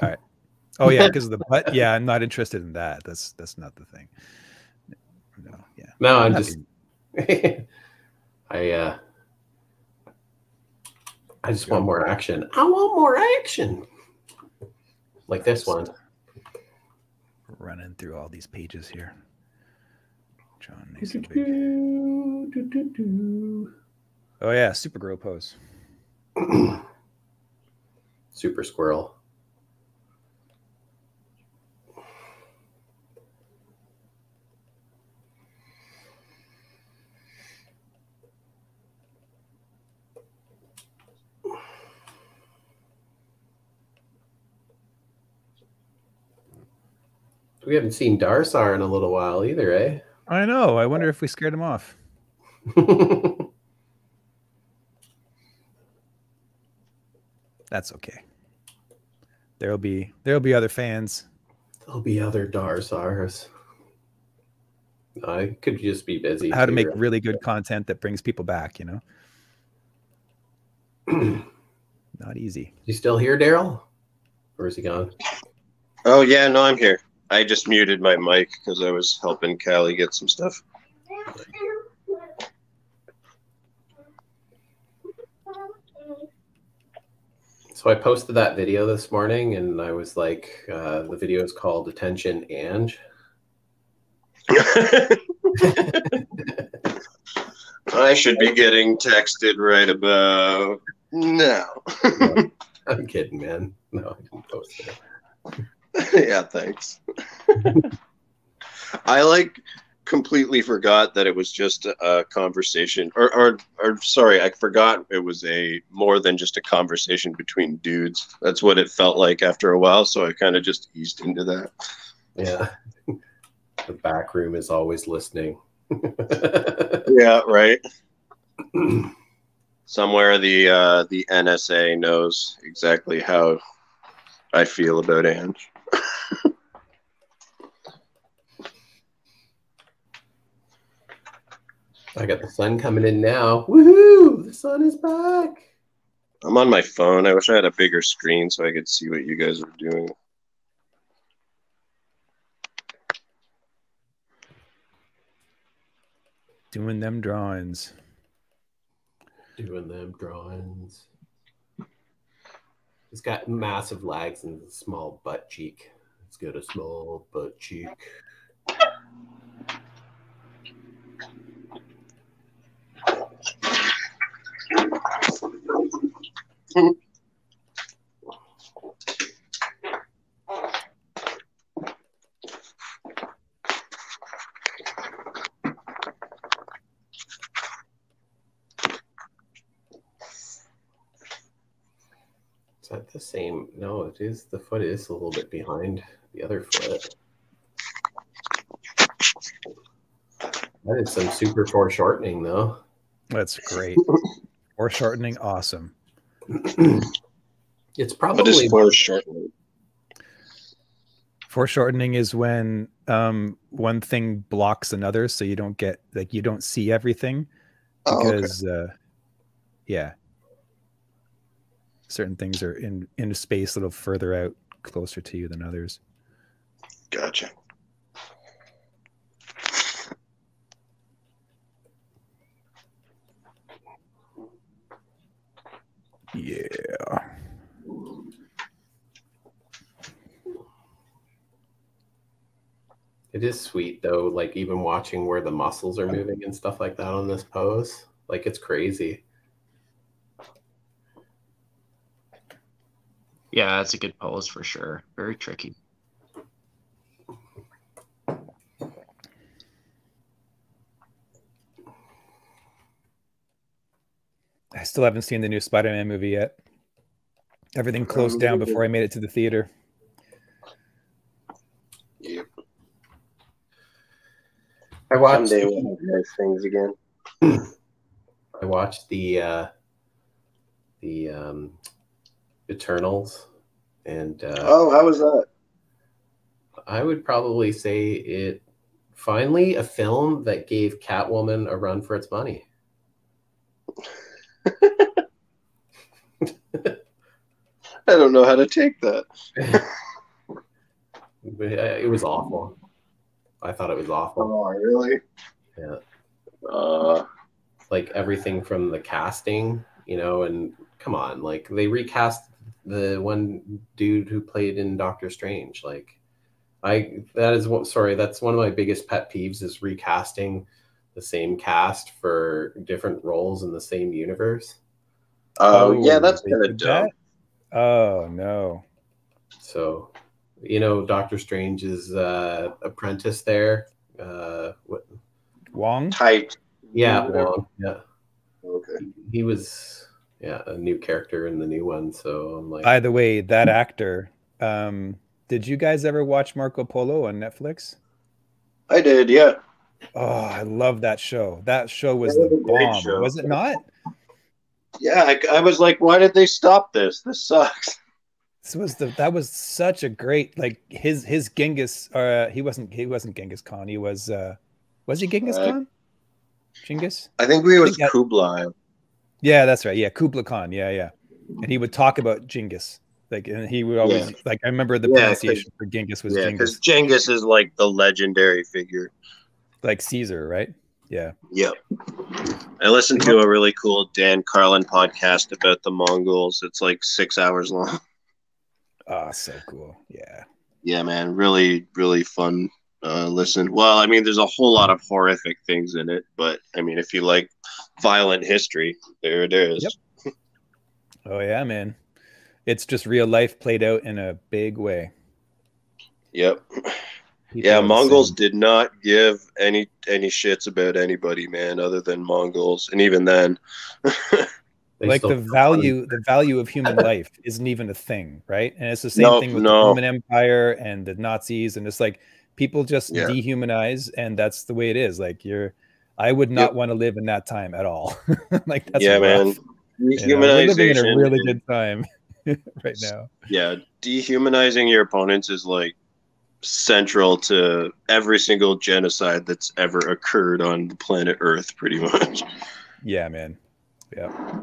All right. Oh yeah, because of the butt. Yeah, I'm not interested in that. That's not the thing. No, yeah. No, I'm Not just. I just want more action. I want more action. Like this one. Running through all these pages here. John Oh yeah, Supergirl pose. Super squirrel. We haven't seen Darsar in a little while either, eh? I know. I wonder if we scared him off. That's okay. There'll be other fans. There'll be other Darsars. I could just be busy. How to make really good content that brings people back, you know? Not easy. You still here, Daryl? Or is he gone? Oh yeah, no, I'm here. I just muted my mic because I was helping Callie get some stuff. So I posted that video this morning, and I was like, the video is called Attention Ange. I should be getting texted right about now. No, I'm kidding, man. No, I didn't post it. Yeah, thanks. I completely forgot that it was just a conversation, or sorry, I forgot it was more than just a conversation between dudes. That's what it felt like after a while, so I kind of just eased into that. Yeah. The back room is always listening. Yeah, right. Somewhere the NSA knows exactly how I feel about Ange. I got the sun coming in now. Woohoo! The sun is back. I'm on my phone. I wish I had a bigger screen so I could see what you guys are doing. Doing them drawings. Doing them drawings. It's got massive legs and a small butt cheek. It's got a small butt cheek. Is that the same? No, it is. The foot is a little bit behind the other foot. That is some super foreshortening, though. That's great. Foreshortening, awesome. It's probably What is foreshortening? Foreshortening is when one thing blocks another, so you don't get you don't see everything because yeah, certain things are in a space a little further out, closer to you than others. Gotcha. Yeah. It is sweet though, like even watching where the muscles are moving and stuff like that on this pose. Like it's crazy. Yeah, it's a good pose for sure. Very tricky. I still haven't seen the new Spider-Man movie yet. Everything closed down before I made it to the theater. Yep. I watched Someday we'll have nice things again. I watched the Eternals, and Oh, how was that? I would probably say it finally a film that gave Catwoman a run for its money. I don't know how to take that. It was awful. I thought it was awful. Oh, really? Yeah. like everything from the casting, you know, and come on, like they recast the one dude who played in Doctor Strange. Like that's one of my biggest pet peeves is recasting the same cast for different roles in the same universe. Oh, yeah, that's they kind of did dumb. that? Oh no. So, you know, Doctor Strange's apprentice there. What? Wong? Tight. Yeah, Whatever. Wong. Yeah, Okay. he was a new character in the new one. So I'm like, By the way, that actor. Did you guys ever watch Marco Polo on Netflix? I did, yeah. Oh, I love that show. That show was That was the a great bomb. show. Was it not? Yeah, I was like, why did they stop this? This sucks. That was such a great, like his Genghis. He wasn't Genghis Khan. He was he Genghis Khan? Genghis? I think we was that- Kublai. Yeah, that's right. Yeah, Kublai Khan. Yeah. And he would talk about Genghis. Like, and he would always like. I remember the pronunciation for Genghis was because Genghis. Genghis is like the legendary figure, like Caesar, right? Yeah. Yep. I listened to a really cool Dan Carlin podcast about the Mongols. It's like 6 hours long. Oh, so cool. Yeah. Yeah, man, really, really fun listen. Well, I mean, there's a whole lot of horrific things in it, but I mean, if you like violent history, there it is. Yep. Oh yeah, man. It's just real life played out in a big way. Yep. People Mongols did not give any shits about anybody, man, other than Mongols, and even then, like the value of human life isn't even a thing, right? And it's the same thing with the Roman Empire and the Nazis, and it's like people just dehumanize, and that's the way it is. Like I would not want to live in that time at all. Like that's rough. Man. We're living in a really good time right now. Yeah, dehumanizing your opponents is like central to every single genocide that's ever occurred on the planet Earth, pretty much. Yeah, man. Yeah.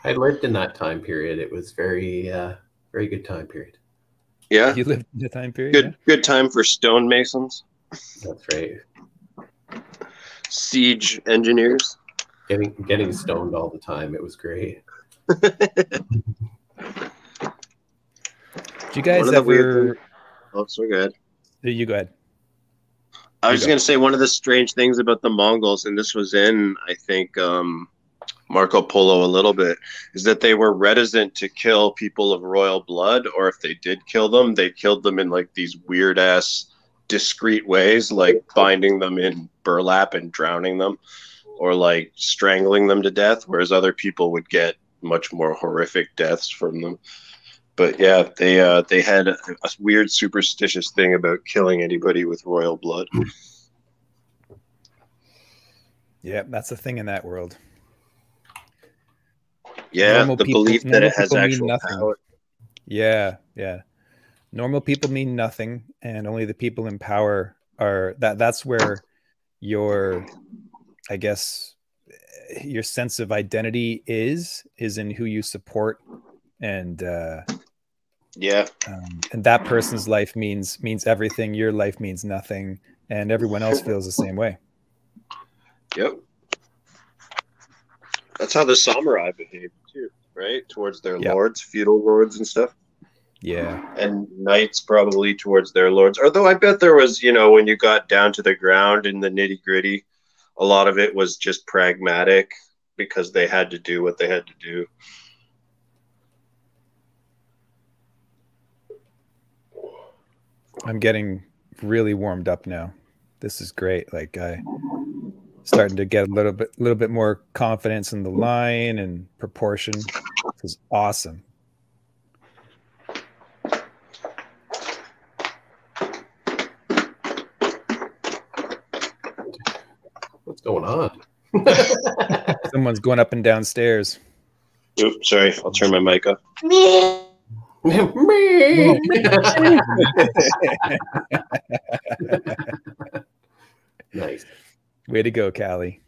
I lived in that time period. It was very good time period. Yeah. You lived in the time period? Good time for stonemasons. That's right. Siege engineers. Getting stoned all the time. It was great. Do you guys ever... Oh, so good. You go ahead. I was just going to say one of the strange things about the Mongols, and this was in, I think, Marco Polo a little bit, is that they were reticent to kill people of royal blood, or if they did kill them, they killed them in like these weird ass discreet ways, like binding them in burlap and drowning them, or like strangling them to death, whereas other people would get much more horrific deaths from them. But yeah, they had a weird superstitious thing about killing anybody with royal blood. Yeah, that's a thing in that world. Yeah, normal the people, belief that it has actual power. Yeah. Normal people mean nothing, and only the people in power are that's where your, I guess, your sense of identity is in who you support, and and that person's life means everything. Your life means nothing, and everyone else feels the same way. Yep. That's how the samurai behave too, right? Towards their lords, feudal lords and stuff. Yeah. And knights probably towards their lords. Although I bet there was, when you got down to the ground in the nitty gritty, a lot of it was just pragmatic because they had to do what they had to do. I'm getting really warmed up now. This is great. Like starting to get a little bit more confidence in the line and proportion. This is awesome. What's going on? Someone's going up and down stairs. Oops, sorry. I'll turn my mic up. Nice. Way to go, Callie.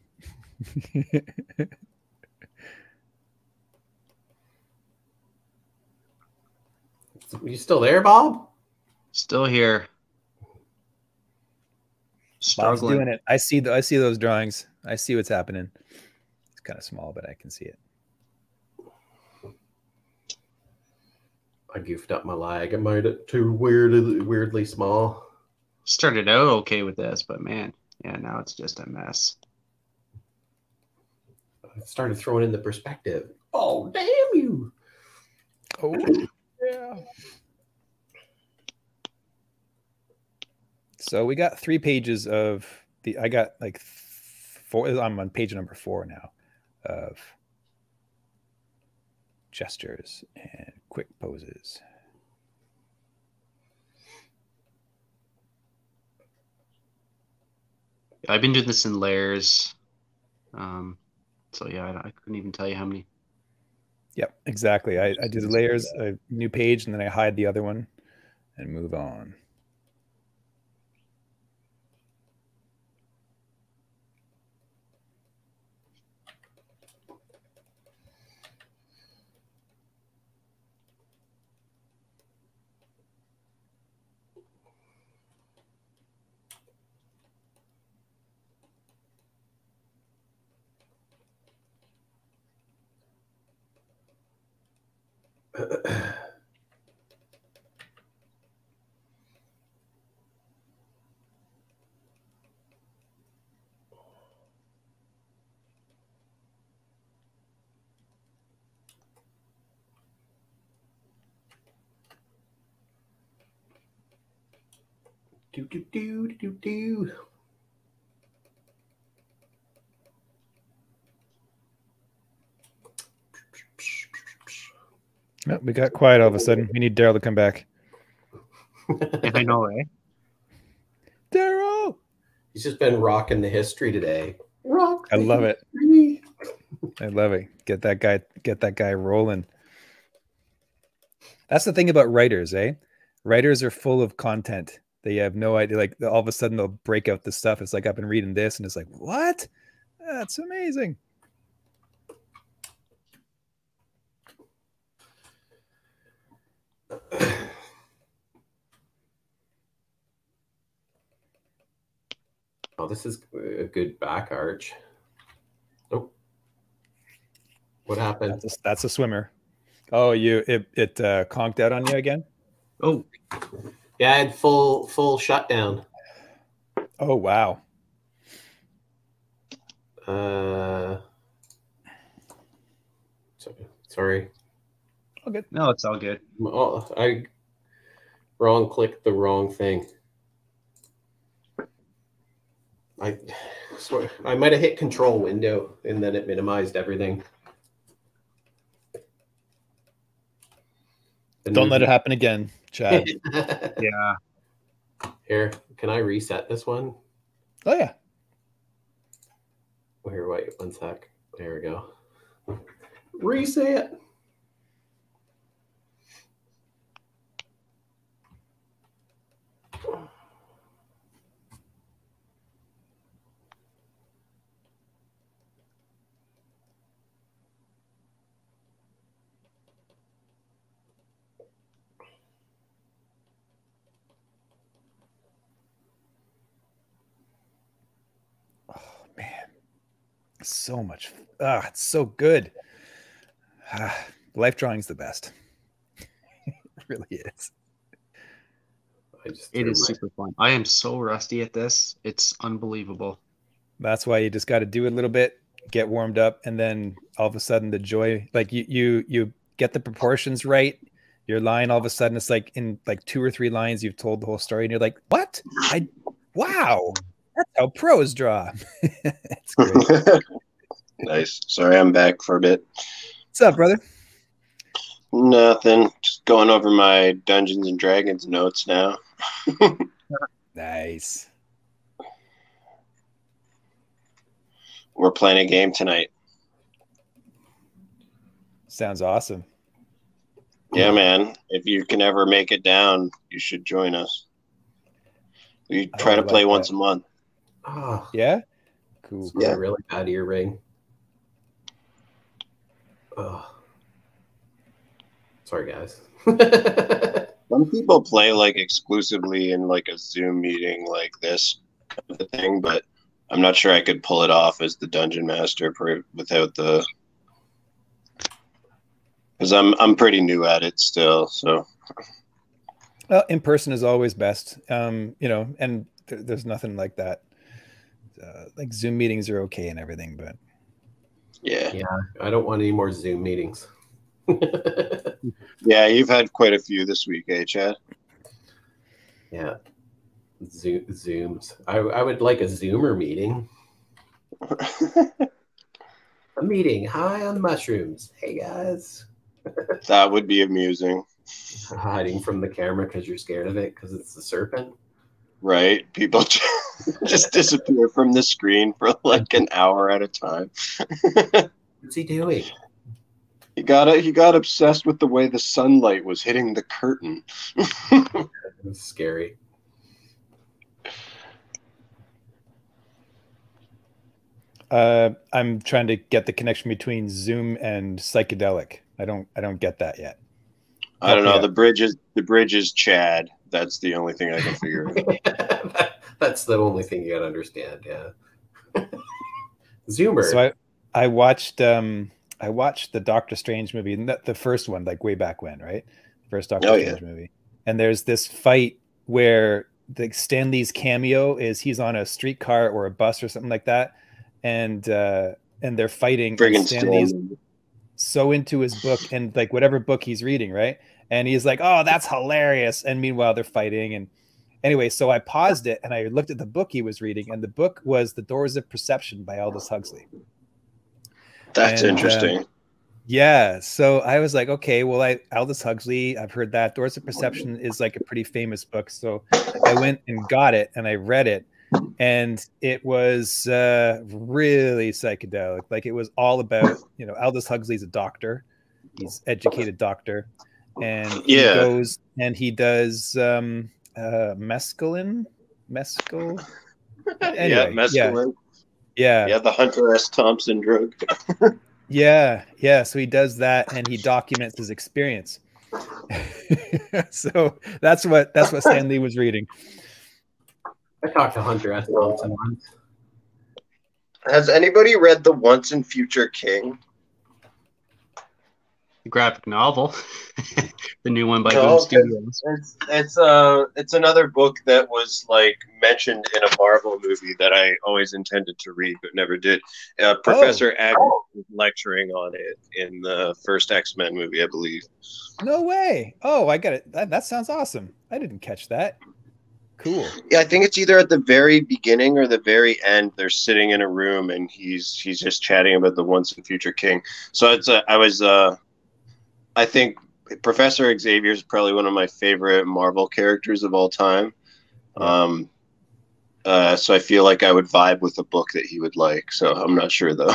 You still there, Bob? Still here. Bob's doing it. I see those drawings. I see what's happening. kind of small, but I can see it. I goofed up my lag. I made it too weirdly small. Started out okay with this, but man, yeah, now it's just a mess. I started throwing in the perspective. Oh, damn you. Oh, yeah. So we got 3 pages of the, I got like 4, I'm on page number 4 now of gestures and quick poses. I've been doing this in layers. So yeah, I couldn't even tell you how many. Yep, exactly. I do the layers, a new page, and then I hide the other one and move on. Do, do, do, do, do. Oh, we got quiet all of a sudden. We need Darrell to come back. I know, eh? Darrell! He's just been rocking the history today. Rock. I love it. History. I love it. Get that guy rolling. That's the thing about writers, eh? Writers are full of content. They have no idea. Like all of a sudden they'll break out the stuff. It's like I've been reading this, and it's like, what? That's amazing. Oh, this is a good back arch. Nope. What happened? That's a swimmer. Oh, it conked out on you again? Oh, yeah, I had full shutdown. Oh, wow. Sorry. All good. no, it's all good. Oh, I wrong clicked the wrong thing. I swear I might have hit control window and then it minimized everything. Don't let it happen again, Chad. Yeah. Here, can I reset this one? Oh, yeah. Here, wait, 1 sec. There we go. Reset. Man, so much. It's so good. Life drawing's the best. It really is. It is super fun. I am so rusty at this. It's unbelievable. That's why you just got to do it a little bit, get warmed up, and then all of a sudden the joy, like you get the proportions right. Your line, all of a sudden, it's like in like 2 or 3 lines, you've told the whole story, and you're like, what? Wow. That's how pros draw. It's great. Nice. Sorry, I'm back for a bit. What's up, brother? Nothing. Just going over my Dungeons and Dragons notes now. Nice. We're playing a game tonight. Sounds awesome. Yeah, man. If you can ever make it down, you should join us. We try to play once a month. Oh, Yeah? Cool. it's a really bad earring. Oh. Sorry, guys. Some people play like exclusively in like a Zoom meeting like this kind of thing, but I'm not sure I could pull it off as the dungeon master without the, because I'm pretty new at it still. So, well, in person is always best. You know, and there's nothing like that. Like Zoom meetings are okay and everything, but yeah, I don't want any more Zoom meetings. yeah, you've had quite a few this week, eh, Chad? Yeah, Zooms. I would like a Zoomer meeting. A meeting high on mushrooms. Hey guys. That would be amusing. Hiding from the camera because you're scared of it because it's the serpent. Right? People just disappear from the screen for like an hour at a time. What's he doing? He got obsessed with the way the sunlight was hitting the curtain. It was scary. I'm trying to get the connection between Zoom and psychedelic. I don't get that yet. I don't know. The bridge is Chad. That's the only thing I can figure out. That's the only thing you gotta understand. Yeah. Zoomer. So I watched the Doctor Strange movie, the first one, like way back when, right? First Doctor Strange movie. And there's this fight where the Stan Lee's cameo is he's on a streetcar or a bus or something like that, and they're fighting. And Stan Lee's so into his book and like whatever book he's reading, right? And he's like, "Oh, that's hilarious!" And meanwhile, they're fighting. And anyway, so I paused it and I looked at the book he was reading, and the book was *The Doors of Perception* by Aldous Huxley. That's interesting. Yeah, so I was like, okay, well, Aldous Huxley, I've heard that. *Doors of Perception* is like a pretty famous book, so I went and got it and I read it, and it was really psychedelic. Like it was all about, you know, Aldous Huxley's a doctor, he's educated doctor, and he goes and he does mescaline. Anyway, mescaline. Yeah, the Hunter S. Thompson drug. Yeah. So he does that and he documents his experience. So that's what Stan Lee was reading. I talked to Hunter S. Thompson once. Has anybody read The Once and Future King? The graphic novel, the new one by Boom Studios. It's another book that was like mentioned in a Marvel movie that I always intended to read but never did. Professor X was lecturing on it in the first X-Men movie, I believe. No way! Oh, I got it. That sounds awesome. I didn't catch that. Cool. Yeah, I think it's either at the very beginning or the very end. They're sitting in a room and he's just chatting about the Once and Future King. So I think Professor Xavier is probably one of my favorite Marvel characters of all time. So I feel like I would vibe with a book that he would like. So I'm not sure though.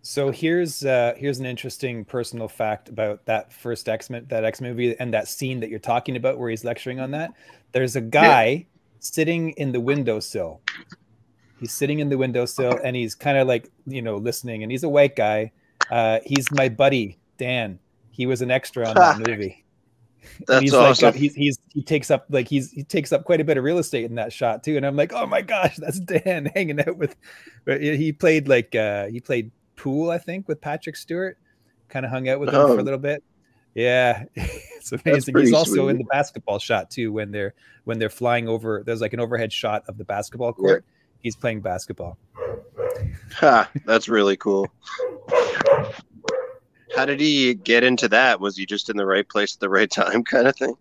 So here's an interesting personal fact about that first X-Men movie and that scene that you're talking about where he's lecturing on that. There's a guy sitting in the windowsill. He's sitting in the windowsill and he's kind of like, you know, listening, and he's a white guy. He's my buddy Dan. He was an extra on that movie. That's awesome. Like, he takes up quite a bit of real estate in that shot too. And I'm like, oh my gosh, that's Dan hanging out with. He played pool, I think, with Patrick Stewart. Kind of hung out with him for a little bit. Yeah, it's amazing. He's also in the basketball shot too when they're flying over. There's like an overhead shot of the basketball court. Yeah. He's playing basketball. That's really cool. How did he get into that? Was he just in the right place at the right time kind of thing?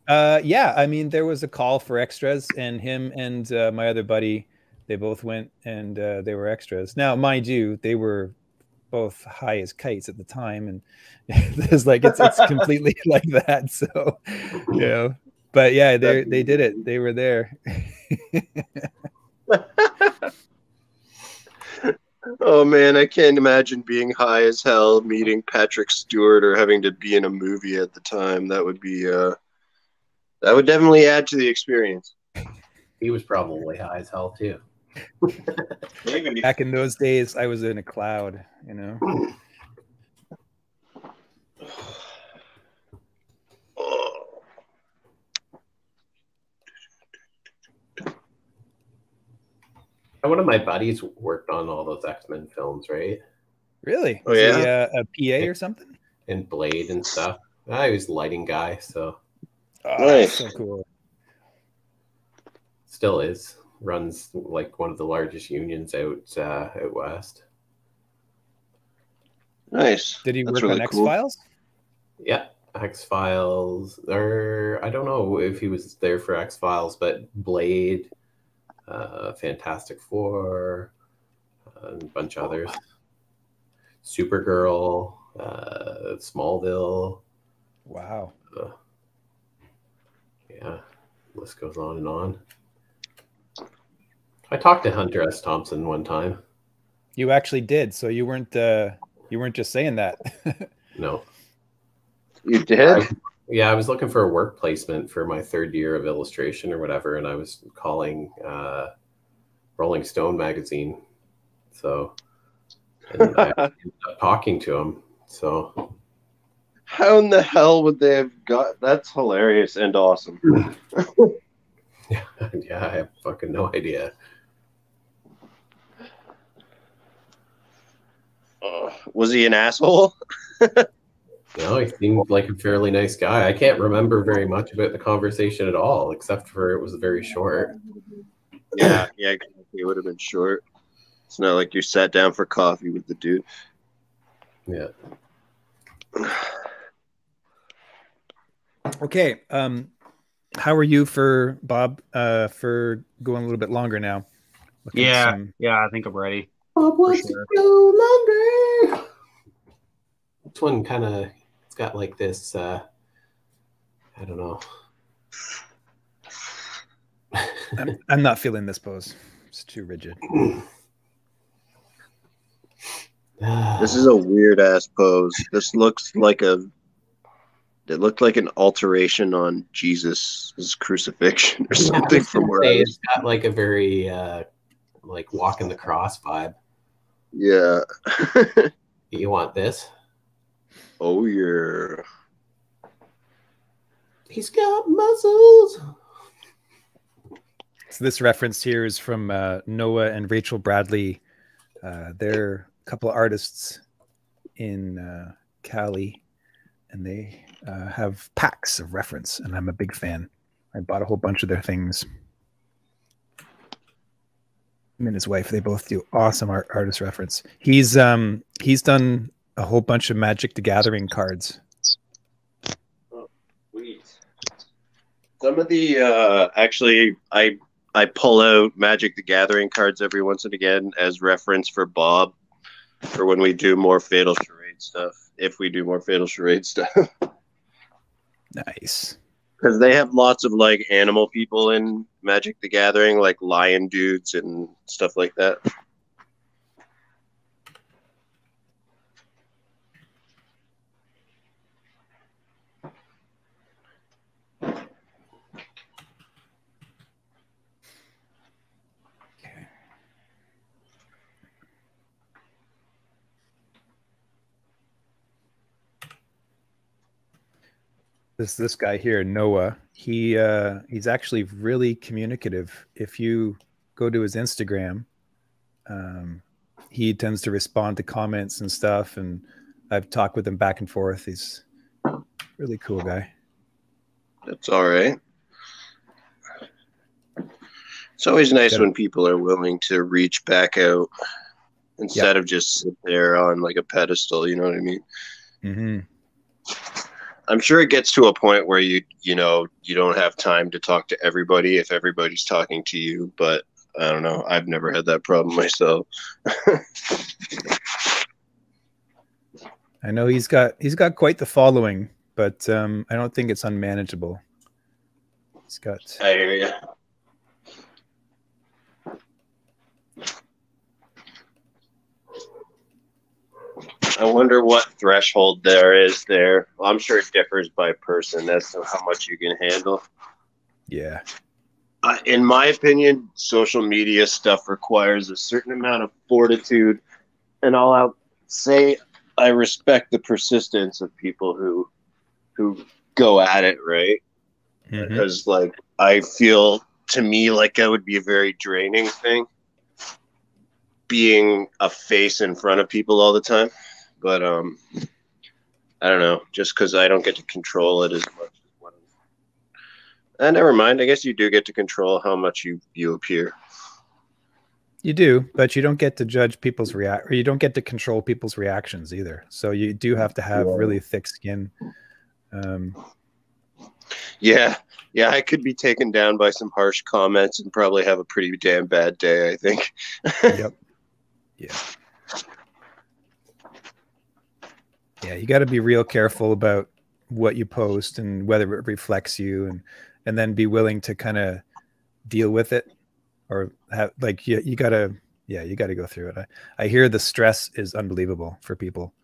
Yeah, I mean, there was a call for extras, and him and my other buddy, they both went and they were extras. Now, mind you, they were both high as kites at the time, and it's like it's completely like that. So, you know, but yeah, they did it. They were there. Oh man, I can't imagine being high as hell, meeting Patrick Stewart, or having to be in a movie at the time. That would be that would definitely add to the experience. He was probably high as hell too. Back in those days, I was in a cloud, you know. One of my buddies worked on all those X-Men films, right? Really? Oh, Was he yeah? a PA or something? And Blade and stuff. He was a lighting guy, so Oh, Nice. so cool. still is. Runs like one of the largest unions out west. Nice. Did he That's work really on cool. X-Files? Yeah, X-Files, or I don't know if he was there for X-Files, but Blade, Fantastic Four, and a bunch of others. Supergirl, Smallville. Wow. Yeah, list goes on and on. I talked to Hunter S. Thompson one time. You actually did, so you weren't just saying that. No. You did? Yeah, I was looking for a work placement for my third year of illustration or whatever, and I was calling Rolling Stone magazine. So, and I ended up talking to him. So, How in the hell would they have got? That's hilarious and awesome. yeah, I have fucking no idea. Was he an asshole? No, he seemed like a fairly nice guy. I can't remember very much about the conversation at all, except for it was very short. Yeah, exactly. It would have been short. It's not like you sat down for coffee with the dude. Yeah. Okay. How are you for Bob? For going a little bit longer now? Looking at some- I think I'm ready. Bob wants sure. to go longer. This one kind of, it's got like this, I don't know. I'm not feeling this pose. It's too rigid. This is a weird ass pose. This looks like it looked like an alteration on Jesus' crucifixion or something from where I was. It's got like a very like walking the cross vibe. Yeah. You want this? Oh yeah. He's got muscles. So this reference here is from Noah and Rachel Bradley. They're a couple of artists in Cali, and they have packs of reference, and I'm a big fan. I bought a whole bunch of their things. Him and his wife, they both do awesome artist reference. He's done a whole bunch of Magic the Gathering cards. Oh, sweet. Some of the actually I pull out Magic the Gathering cards every once and again as reference for Bob for when we do more Fatal Charade stuff. If we do more Fatal Charade stuff. Nice. Because they have lots of like animal people in Magic the Gathering, like lion dudes and stuff like that. This guy here, Noah, he's actually really communicative. If you go to his Instagram, he tends to respond to comments and stuff, and I've talked with him back and forth. He's a really cool guy. That's all right. It's always nice when people are willing to reach back out instead of just sit there on like a pedestal. You know what I mean? Mm-hmm. I'm sure it gets to a point where you don't have time to talk to everybody if everybody's talking to you, but I don't know. I've never had that problem myself. I know he's got quite the following, but I don't think it's unmanageable. He's got. I hear you. I wonder what threshold there is there. Well, I'm sure it differs by person as to how much you can handle. Yeah. In my opinion, social media stuff requires a certain amount of fortitude, and I'll say I respect the persistence of people who go at it, right? Mm-hmm. Because like I feel to me like that would be a very draining thing. being a face in front of people all the time, but I don't know, just because I don't get to control it as much as one. Never mind. I guess you do get to control how much you appear. You do, but you don't get to judge people's or you don't get to control people's reactions either. So you do have to have really thick skin. Yeah, I could be taken down by some harsh comments and probably have a pretty damn bad day, I think. Yep. Yeah. Yeah, you got to be real careful about what you post and whether it reflects you, and then be willing to kind of deal with it, or have like you got to go through it. I hear the stress is unbelievable for people.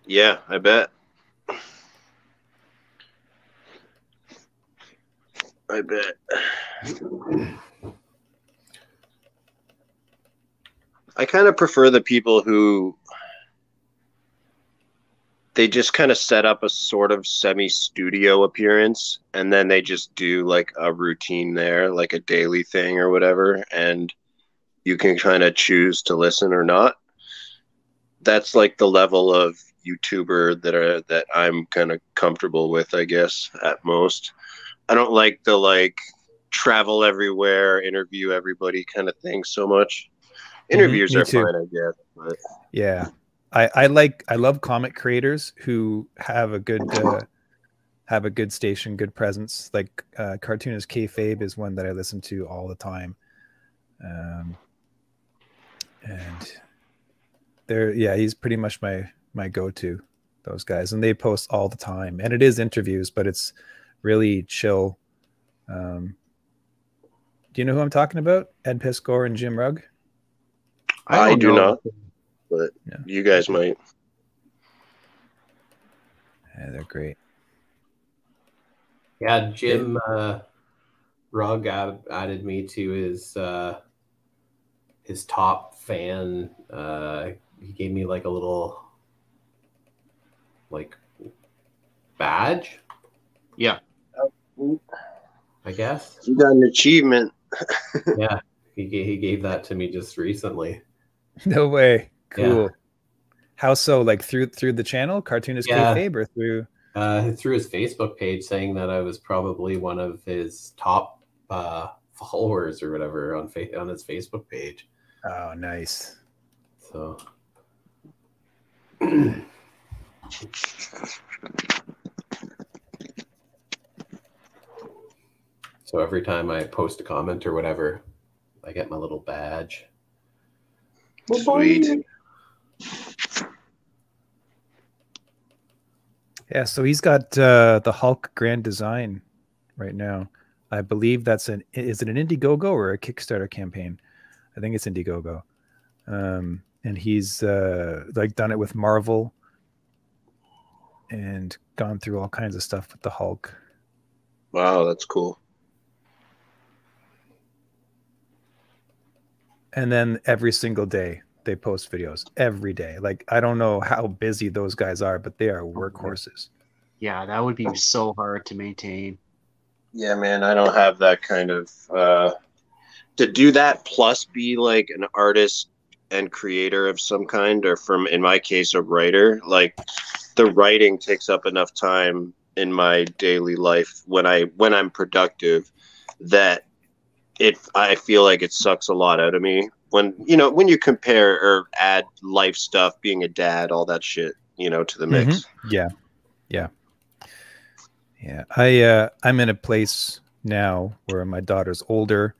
Yeah, I bet. I kind of prefer the people who they just kind of set up a sort of semi-studio appearance, and then they just do like a routine there, like a daily thing or whatever, and you can kind of choose to listen or not. That's like the level of YouTuber that I'm kind of comfortable with, I guess, at most. I don't like the like travel everywhere, interview everybody kind of thing so much. Interviews are fine, I guess, but yeah. I love comic creators who have a good station, good presence. Like Cartoonist Kayfabe is one that I listen to all the time, and he's pretty much my go-to. Those guys, and they post all the time, and it is interviews, but it's really chill. Do you know who I'm talking about? Ed Piscor and Jim Rugg? I do not. But yeah, you guys might. Yeah, they're great. Yeah, Jim Rugg added me to his top fan. He gave me like a little like badge. Yeah, I guess you got an achievement. Yeah, he gave that to me just recently. No way. Cool. Yeah. How so? Like through the channel, Cartoonist Kayfabe, or through his Facebook page, saying that I was probably one of his top followers or whatever on his Facebook page. Oh, nice. So so every time I post a comment or whatever, I get my little badge. Sweet. Yeah, so he's got the Hulk Grand Design right now. I believe is it an Indiegogo or a Kickstarter campaign? I think it's Indiegogo. And he's like done it with Marvel and gone through all kinds of stuff with the Hulk. Wow, that's cool. And then every single day they post videos every day. Like, I don't know how busy those guys are, but they are workhorses. Yeah, that would be so hard to maintain. Yeah, man, I don't have that kind of to do that plus be like an artist and creator of some kind, or in my case, a writer. Like, the writing takes up enough time in my daily life when I'm productive that I feel like it sucks a lot out of me when you compare or add life stuff, being a dad, all that shit, to the mix. Yeah. I'm in a place now where my daughter's older.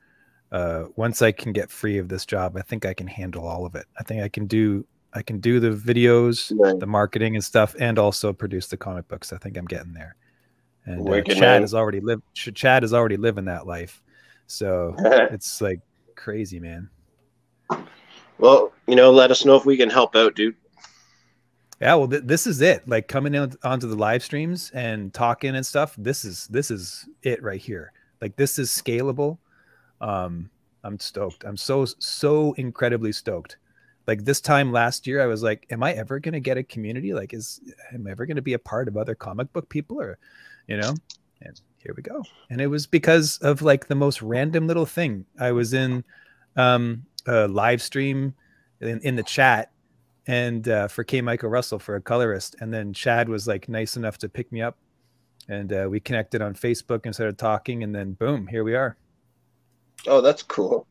Once I can get free of this job, I think I can handle all of it. I think I can do the videos, right, the marketing and stuff, and also produce the comic books. I think I'm getting there. And Chad is already living that life. So it's like crazy, man. Well, let us know if we can help out, dude. Yeah, well, this is it. Like, coming onto the live streams and talking and stuff. This is it right here. Like, this is scalable. I'm stoked. I'm so incredibly stoked. Like, this time last year, I was like, am I ever going to get a community? Like, am I ever going to be a part of other comic book people, or, and here we go. And it was because of like the most random little thing. I was in a live stream in the chat, and for K. Michael Russell, for a colorist, and then Chad was like nice enough to pick me up, and we connected on Facebook and started talking, and then boom, here we are. Oh, that's cool.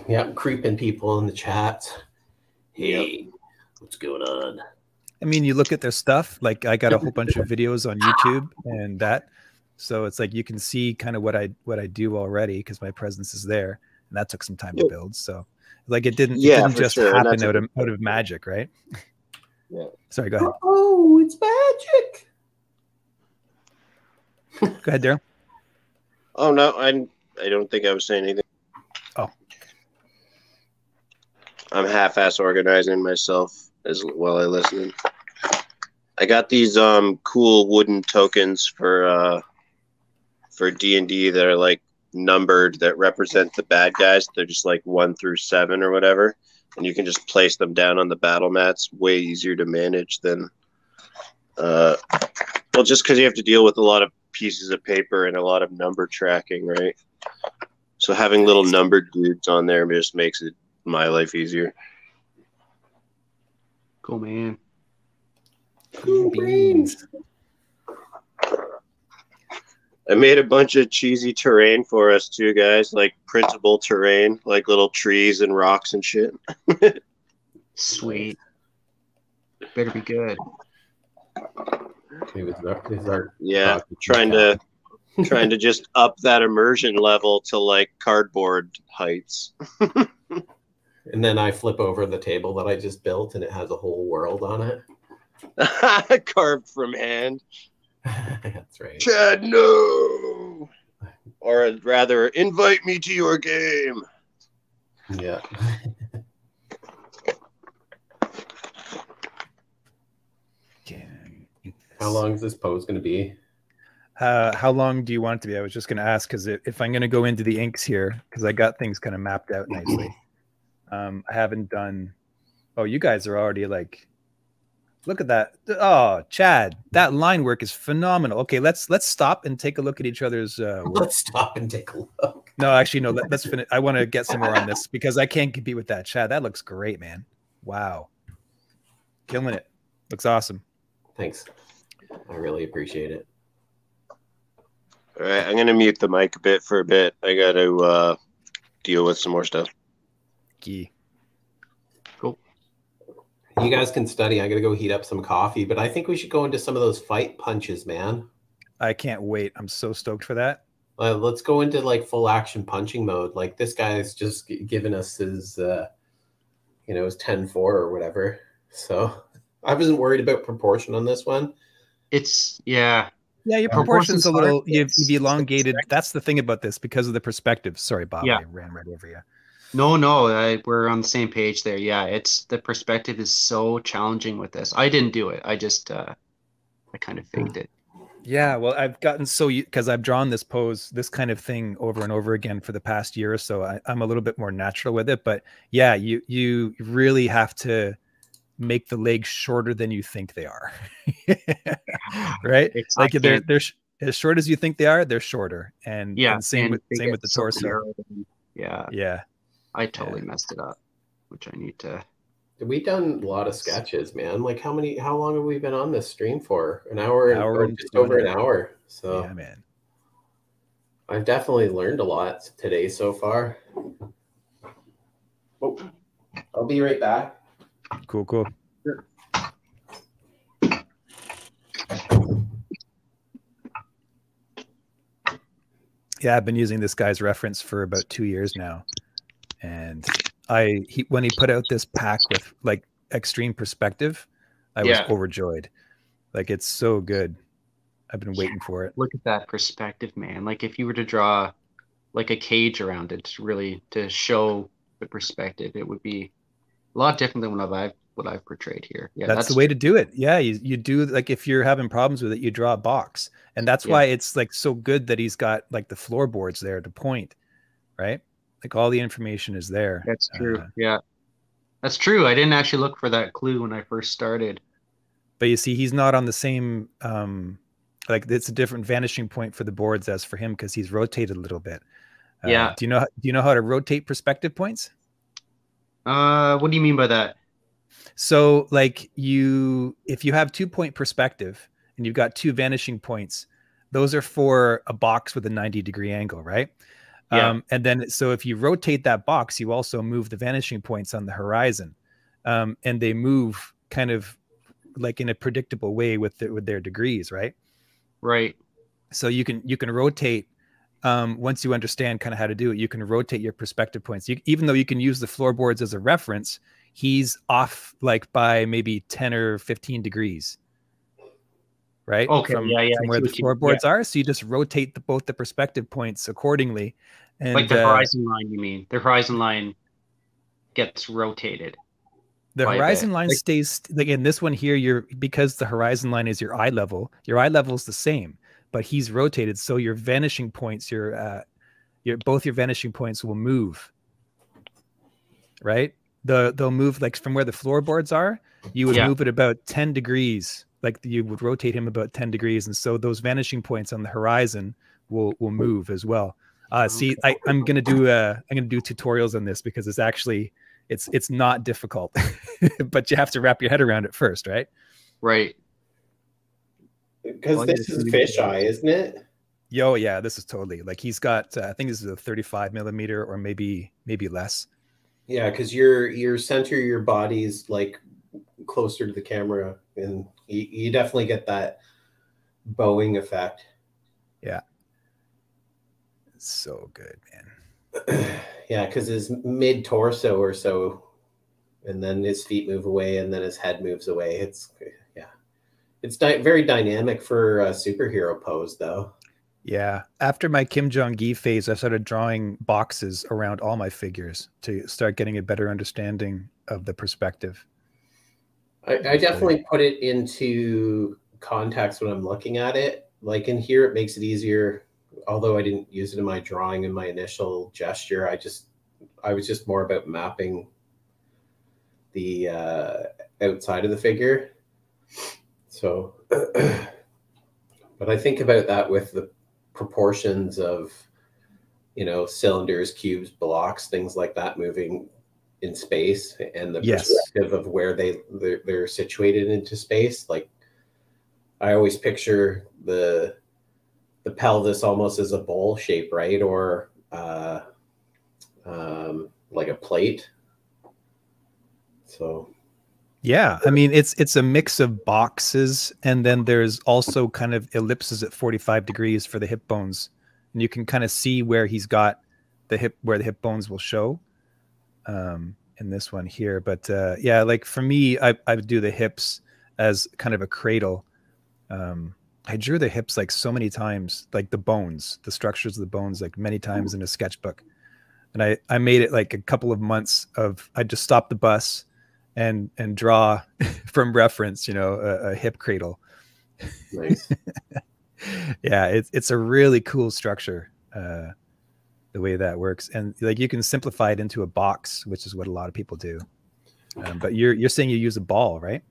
Yeah, creeping people in the chat. Hey, what's going on? I mean, you look at their stuff, like I got a whole bunch of videos on YouTube and that, so it's like you can see kind of what I do already, because my presence is there, and that took some time to build. So like it didn't just happen out of magic, right? Yeah. Sorry, go ahead. Oh, it's magic. Go ahead, Darrell. Oh no, I don't think I was saying anything. Oh. I'm half-ass organizing myself as while I listen. I got these cool wooden tokens for D&D that are like numbered, that represent the bad guys. They're just like 1 through 7 or whatever, and you can just place them down on the battle mats. Way easier to manage than well, just because you have to deal with a lot of pieces of paper and a lot of number tracking, right? So having little numbered dudes on there just makes it my life easier. Cool, man. Cool beans. I made a bunch of cheesy terrain for us too, guys, like printable terrain, like little trees and rocks and shit. Sweet. Better be good. Yeah, trying to just up that immersion level to like cardboard heights. And then I flip over the table that I just built, and it has a whole world on it. Carved from hand. That's right. Chad, no! Or rather, invite me to your game. Yeah. How long is this pose going to be? How long do you want it to be? I was just going to ask, because if I'm going to go into the inks here, because I got things kind of mapped out nicely. I haven't done. Oh, you guys are already like, look at that. Oh, Chad, that line work is phenomenal. Okay, let's stop and take a look at each other's work. Let's stop and take a look. No, actually, no. Let's finish. I want to get some more on this, because I can't compete with that. Chad, that looks great, man. Wow, killing it. Looks awesome. Thanks. I really appreciate it. All right, I'm gonna mute the mic a bit for a bit. I got to deal with some more stuff. Key. Cool. You guys can study. I got to go heat up some coffee, but I think we should go into some of those fight punches, man. I can't wait. I'm so stoked for that. Let's go into like full action punching mode. Like this guy's just given us his, his 10-4 or whatever. So I wasn't worried about proportion on this one. Yeah, your proportion's a little, you've elongated. That's the thing about this, because of the perspective. Sorry, Bob, I ran right over you. No, we're on the same page there. Yeah, it's the perspective is so challenging with this. I didn't do it. I just I kind of faked it. Yeah, well, I've gotten because I've drawn this pose, this kind of thing over and over again for the past year or so. I'm a little bit more natural with it, but yeah, you really have to make the legs shorter than you think they are. Right? Like they're as short as you think they are, they're shorter. And same with the torso. Yeah. I totally messed it up, which I need to. We've done a lot of sketches, man. Like how long have we been on this stream for? An hour and just over an hour. So yeah, man. I've definitely learned a lot today so far. Oh, I'll be right back. Cool. Sure. Yeah, I've been using this guy's reference for about 2 years now. And when he put out this pack with like extreme perspective, I was overjoyed. Like, it's so good. I've been waiting for it. Look at that perspective, man. Like if you were to draw like a cage around it to show the perspective, it would be a lot different than what I've portrayed here. Yeah, that's the way to do it. Yeah, you do, like if you're having problems with it, you draw a box. And that's why it's like so good that he's got like the floorboards there to point, right? Like all the information is there. That's true. Yeah, that's true. I didn't actually look for that clue when I first started. But you see, he's not on the same, like it's a different vanishing point for the boards as for him, because he's rotated a little bit. Do you know how to rotate perspective points? What do you mean by that? So like if you have 2-point perspective and you've got 2 vanishing points, those are for a box with a 90-degree angle, right? Yeah. And then, so if you rotate that box, you also move the vanishing points on the horizon, and they move kind of like in a predictable way with their degrees, right? Right. So you can rotate. Once you understand kind of how to do it, you can rotate your perspective points. Even though you can use the floorboards as a reference, he's off like by maybe 10 or 15 degrees, right? Okay. From Yeah. where the floorboards are. So you just rotate both the perspective points accordingly. And like the horizon line, you mean? The horizon line gets rotated. The horizon line stays, like in this one here, because the horizon line is your eye level is the same, but he's rotated. So your vanishing points, both your vanishing points will move, right? They'll move like from where the floorboards are, you would move it about 10 degrees. Like you would rotate him about 10 degrees. And so those vanishing points on the horizon will move as well. See, I'm going to do tutorials on this because it's actually, it's not difficult, but you have to wrap your head around it first, right? Right. Because this is fisheye, isn't it? Yo, yeah, this is totally like he's got. I think this is a 35 millimeter or maybe less. Yeah, because your center of your body's like closer to the camera, and you definitely get that bowing effect. Yeah, it's so good, man. Yeah, because his mid torso or so, and then his feet move away, and then his head moves away. It's very dynamic for a superhero pose, though. Yeah, after my Kim Jong-gi phase, I started drawing boxes around all my figures to start getting a better understanding of the perspective. I definitely put it into context when I'm looking at it. Like in here, it makes it easier. Although I didn't use it in my drawing in my initial gesture, I was just more about mapping the outside of the figure. So, but I think about that with the proportions of, cylinders, cubes, blocks, things like that moving in space, and the perspective of where they're situated into space. Like I always picture the pelvis almost as a bowl shape, right? Or like a plate. So yeah, I mean it's a mix of boxes, and then there's also kind of ellipses at 45 degrees for the hip bones, and you can kind of see where he's got where the hip bones will show in this one here. But yeah, like for me, I do the hips as kind of a cradle. I drew the hips like so many times, like the structures of the bones, like many times in a sketchbook. And I made it like a couple of months of, I just stopped the bus and draw from reference, a hip cradle. Nice. Yeah, it's a really cool structure, the way that works. And like you can simplify it into a box, which is what a lot of people do. But you're saying you use a ball, right?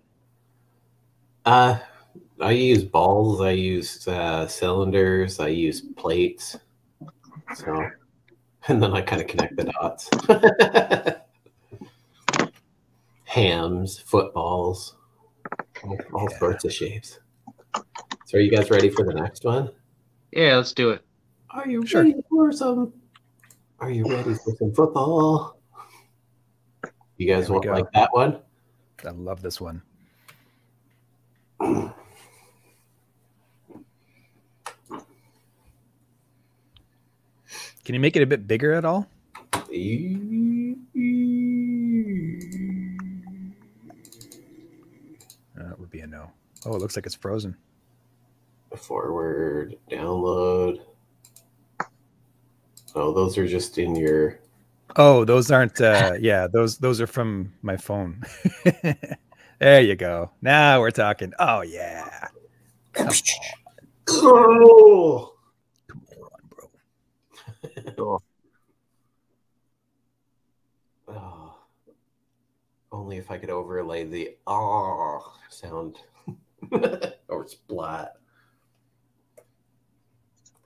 I use balls, I use cylinders, I use plates. So, and then I kind of connect the dots. Hams, footballs, all sorts of shapes. So are you guys ready for the next one? Yeah, let's do it. Are you ready for some football? You guys won't like that one? I love this one. Can you make it a bit bigger at all? That would be a no. Oh, it looks like it's frozen. Forward, download. Oh, those are just in your... Oh, those aren't... yeah, those are from my phone. There you go. Now we're talking. Oh, yeah. Come on. Oh! Come on, bro. Oh. Only if I could overlay the sound. Or splat.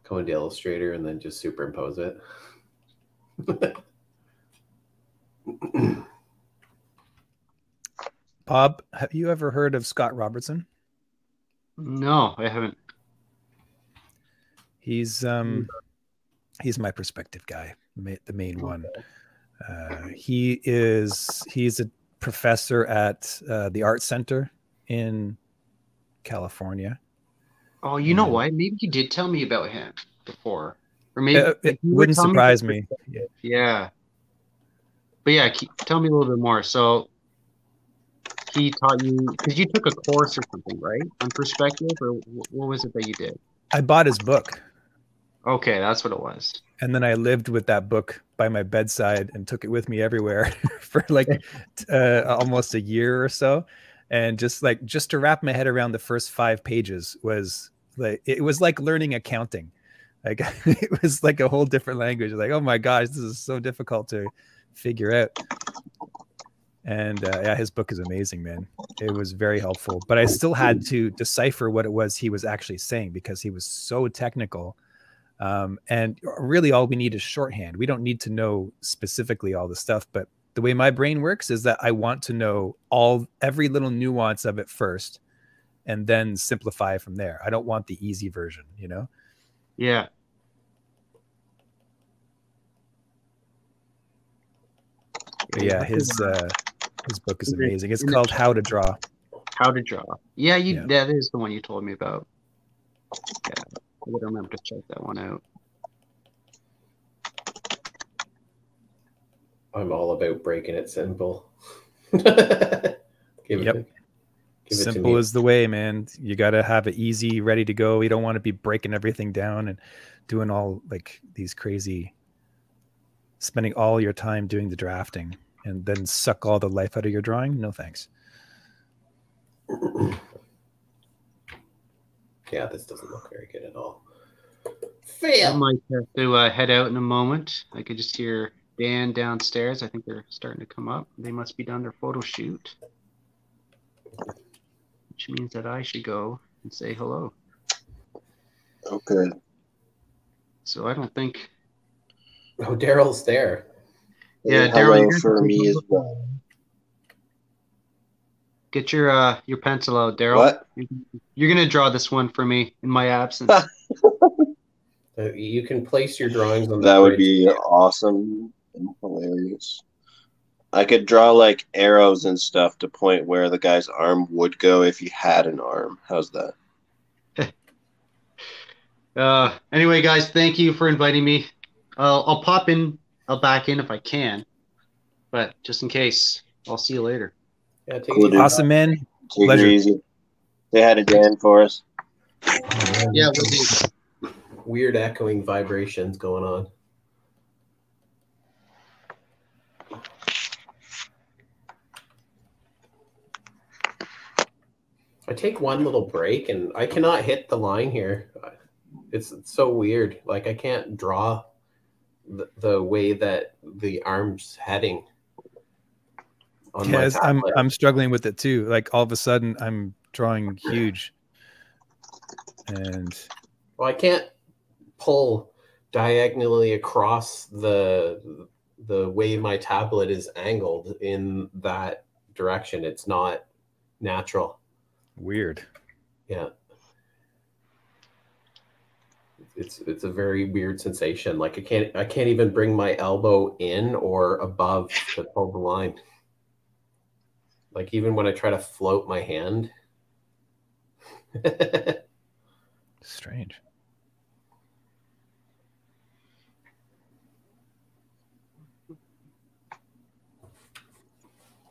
Go into Illustrator and then just superimpose it. Bob, have you ever heard of Scott Robertson? No, I haven't. He's my perspective guy, the main one. He's a professor at the Art Center in California. Oh, you know what? Maybe you did tell me about him before, or maybe it wouldn't surprise me. Yeah, but yeah, tell me a little bit more. So he taught you because you took a course or something, right, on perspective, or what was it that you did? I bought his book. Okay, that's what it was. And then I lived with that book by my bedside and took it with me everywhere for like almost a year or so. And just to wrap my head around the first 5 pages was like, it was like learning accounting. Like it was like a whole different language. Like, oh my gosh, this is so difficult to figure out. And yeah, his book is amazing, man. It was very helpful, but I still had to decipher what it was he was actually saying because he was so technical. And really all we need is shorthand. We don't need to know specifically all the stuff, but the way my brain works is that I want to know every little nuance of it first and then simplify from there. I don't want the easy version, you know? Yeah. But yeah, his book is amazing. It's called How to Draw. How to Draw. Yeah, that is the one you told me about. Yeah, I would remember to check that one out. I'm all about breaking it simple. Simple is the way, man. You got to have it easy, ready to go. You don't want to be breaking everything down and doing all like these crazy, spending all your time doing the drafting and then suck all the life out of your drawing. No, thanks. Yeah, this doesn't look very good at all. Fail. I might have to head out in a moment. I could just hear Dan downstairs. I think they're starting to come up. They must be done their photo shoot, which means that I should go and say hello. Okay. So I don't think. Oh, Darrell's there. Yeah, Darrell for me as well. Get your pencil out, Darrell. What? You're gonna draw this one for me in my absence. You can place your drawings on the That would fridge. be awesome and hilarious. I could draw like arrows and stuff to point where the guy's arm would go if he had an arm. How's that? Anyway, guys, thank you for inviting me. I'll pop in. I'll back in if I can, but just in case, I'll see you later. Yeah, take Cool, it dude. Awesome, man. Take Pleasure. it easy. Say hi to Dan for us. Yeah, we'll do. Weird echoing vibrations going on. I take one little break and I cannot hit the line here. It's so weird. Like I can't draw the way that the arm's heading. Yes, I'm struggling with it too. Like all of a sudden I'm drawing huge. And well, I can't pull diagonally across the way my tablet is angled in that direction. It's not natural. Weird. Yeah. It's a very weird sensation. Like I can't even bring my elbow in or above to pull the line. Like even when I try to float my hand. Strange.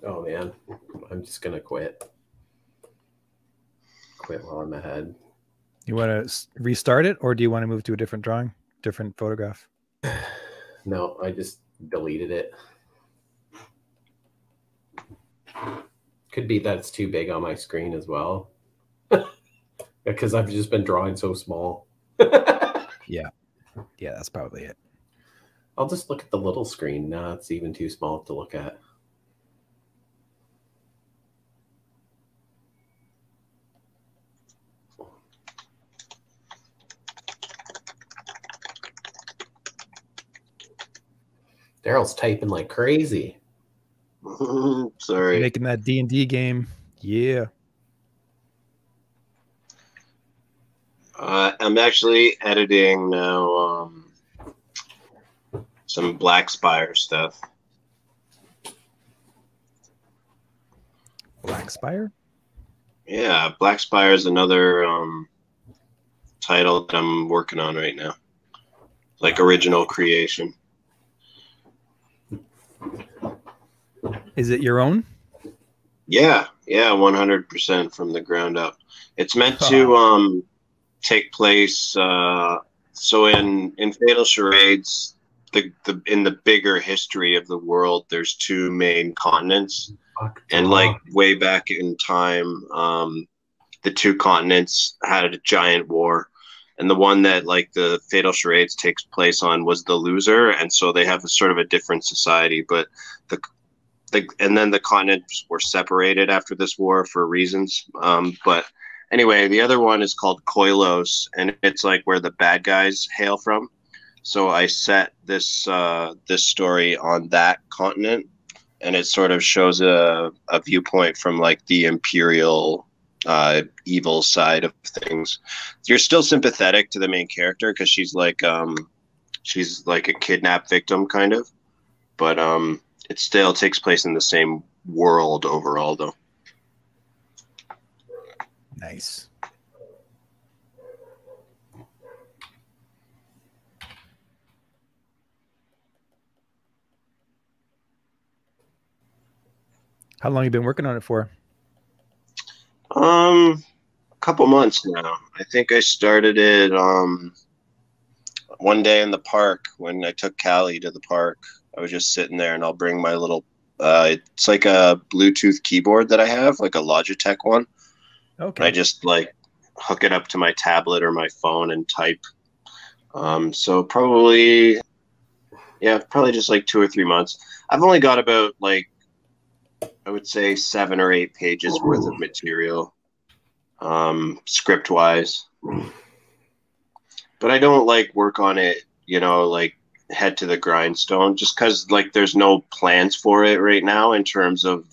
Oh man, I'm just gonna quit. Quit while I'm ahead. You want to restart it, or do you want to move to a different drawing, different photograph? No, I just deleted it. Could be that it's too big on my screen as well. Because I've just been drawing so small. Yeah, that's probably it. I'll just look at the little screen. No, it's even too small to look at. Darrell's typing like crazy. Sorry. Making that D&D game. Yeah. I'm actually editing now some Black Spire stuff. Black Spire? Yeah, Black Spire is another title that I'm working on right now. Like original creation. Is it your own? Yeah, 100% from the ground up. It's meant to take place. So in Fatal Charades, in the bigger history of the world, there's two main continents, and like way back in time, the two continents had a giant war, and the one that like the Fatal Charades takes place on was the loser, and so they have a sort of a different society, but and then the continents were separated after this war for reasons. But anyway, the other one is called Koilos, and it's like where the bad guys hail from. So I set this this story on that continent, and it sort of shows a viewpoint from like the imperial evil side of things. You're still sympathetic to the main character because she's like a kidnapped victim kind of, but it still takes place in the same world overall, though. Nice. How long have you been working on it for? A couple months now. I think I started it one day in the park when I took Callie to the park. I was just sitting there, and I'll bring my little it's like a Bluetooth keyboard that I have, like a Logitech one. Okay. And I just like hook it up to my tablet or my phone and type. So probably just like 2 or 3 months. I've only got about like, I would say 7 or 8 pages worth of material, script wise. But I don't like work on it, like head to the grindstone, just because like there's no plans for it right now in terms of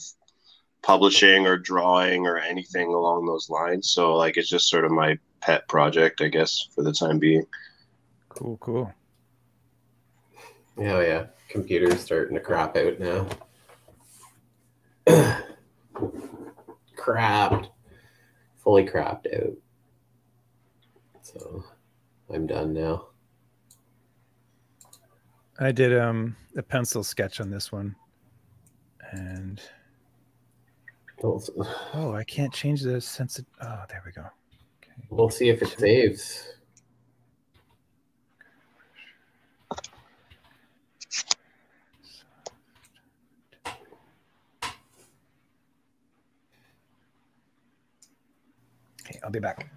publishing or drawing or anything along those lines. So like it's just sort of my pet project, I guess, for the time being. Cool. Yeah. Computer's starting to crap out now. Fully crapped out. So I'm done now. I did a pencil sketch on this one, and I can't change the sensitivity. Oh, there we go. Okay. We'll see if it saves. Okay, I'll be back.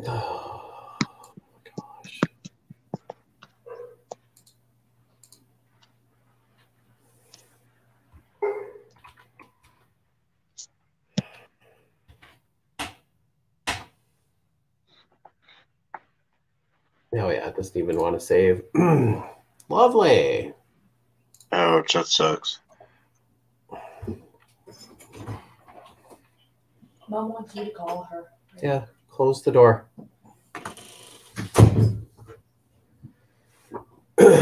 Oh gosh. Oh yeah, it doesn't even want to save. Lovely. Ouch, that sucks. Mom wants you to call her. Yeah, close the door. All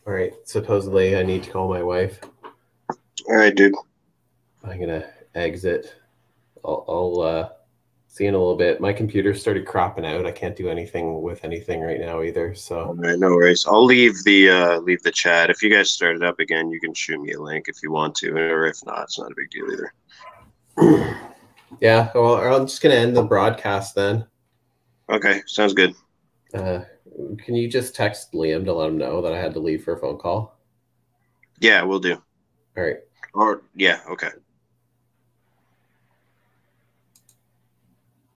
right, supposedly I need to call my wife. All right, dude. I'm gonna exit. I'll see you in a little bit. My computer started cropping out. I can't do anything with anything right now either. So all right, no worries. I'll leave the chat. If you guys start it up again, you can shoot me a link if you want to, or if not, it's not a big deal either. Yeah, well, I'm just gonna end the broadcast then. Okay, sounds good. Can you just text Liam to let him know that I had to leave for a phone call? Yeah, we'll do. All right. Or yeah, okay.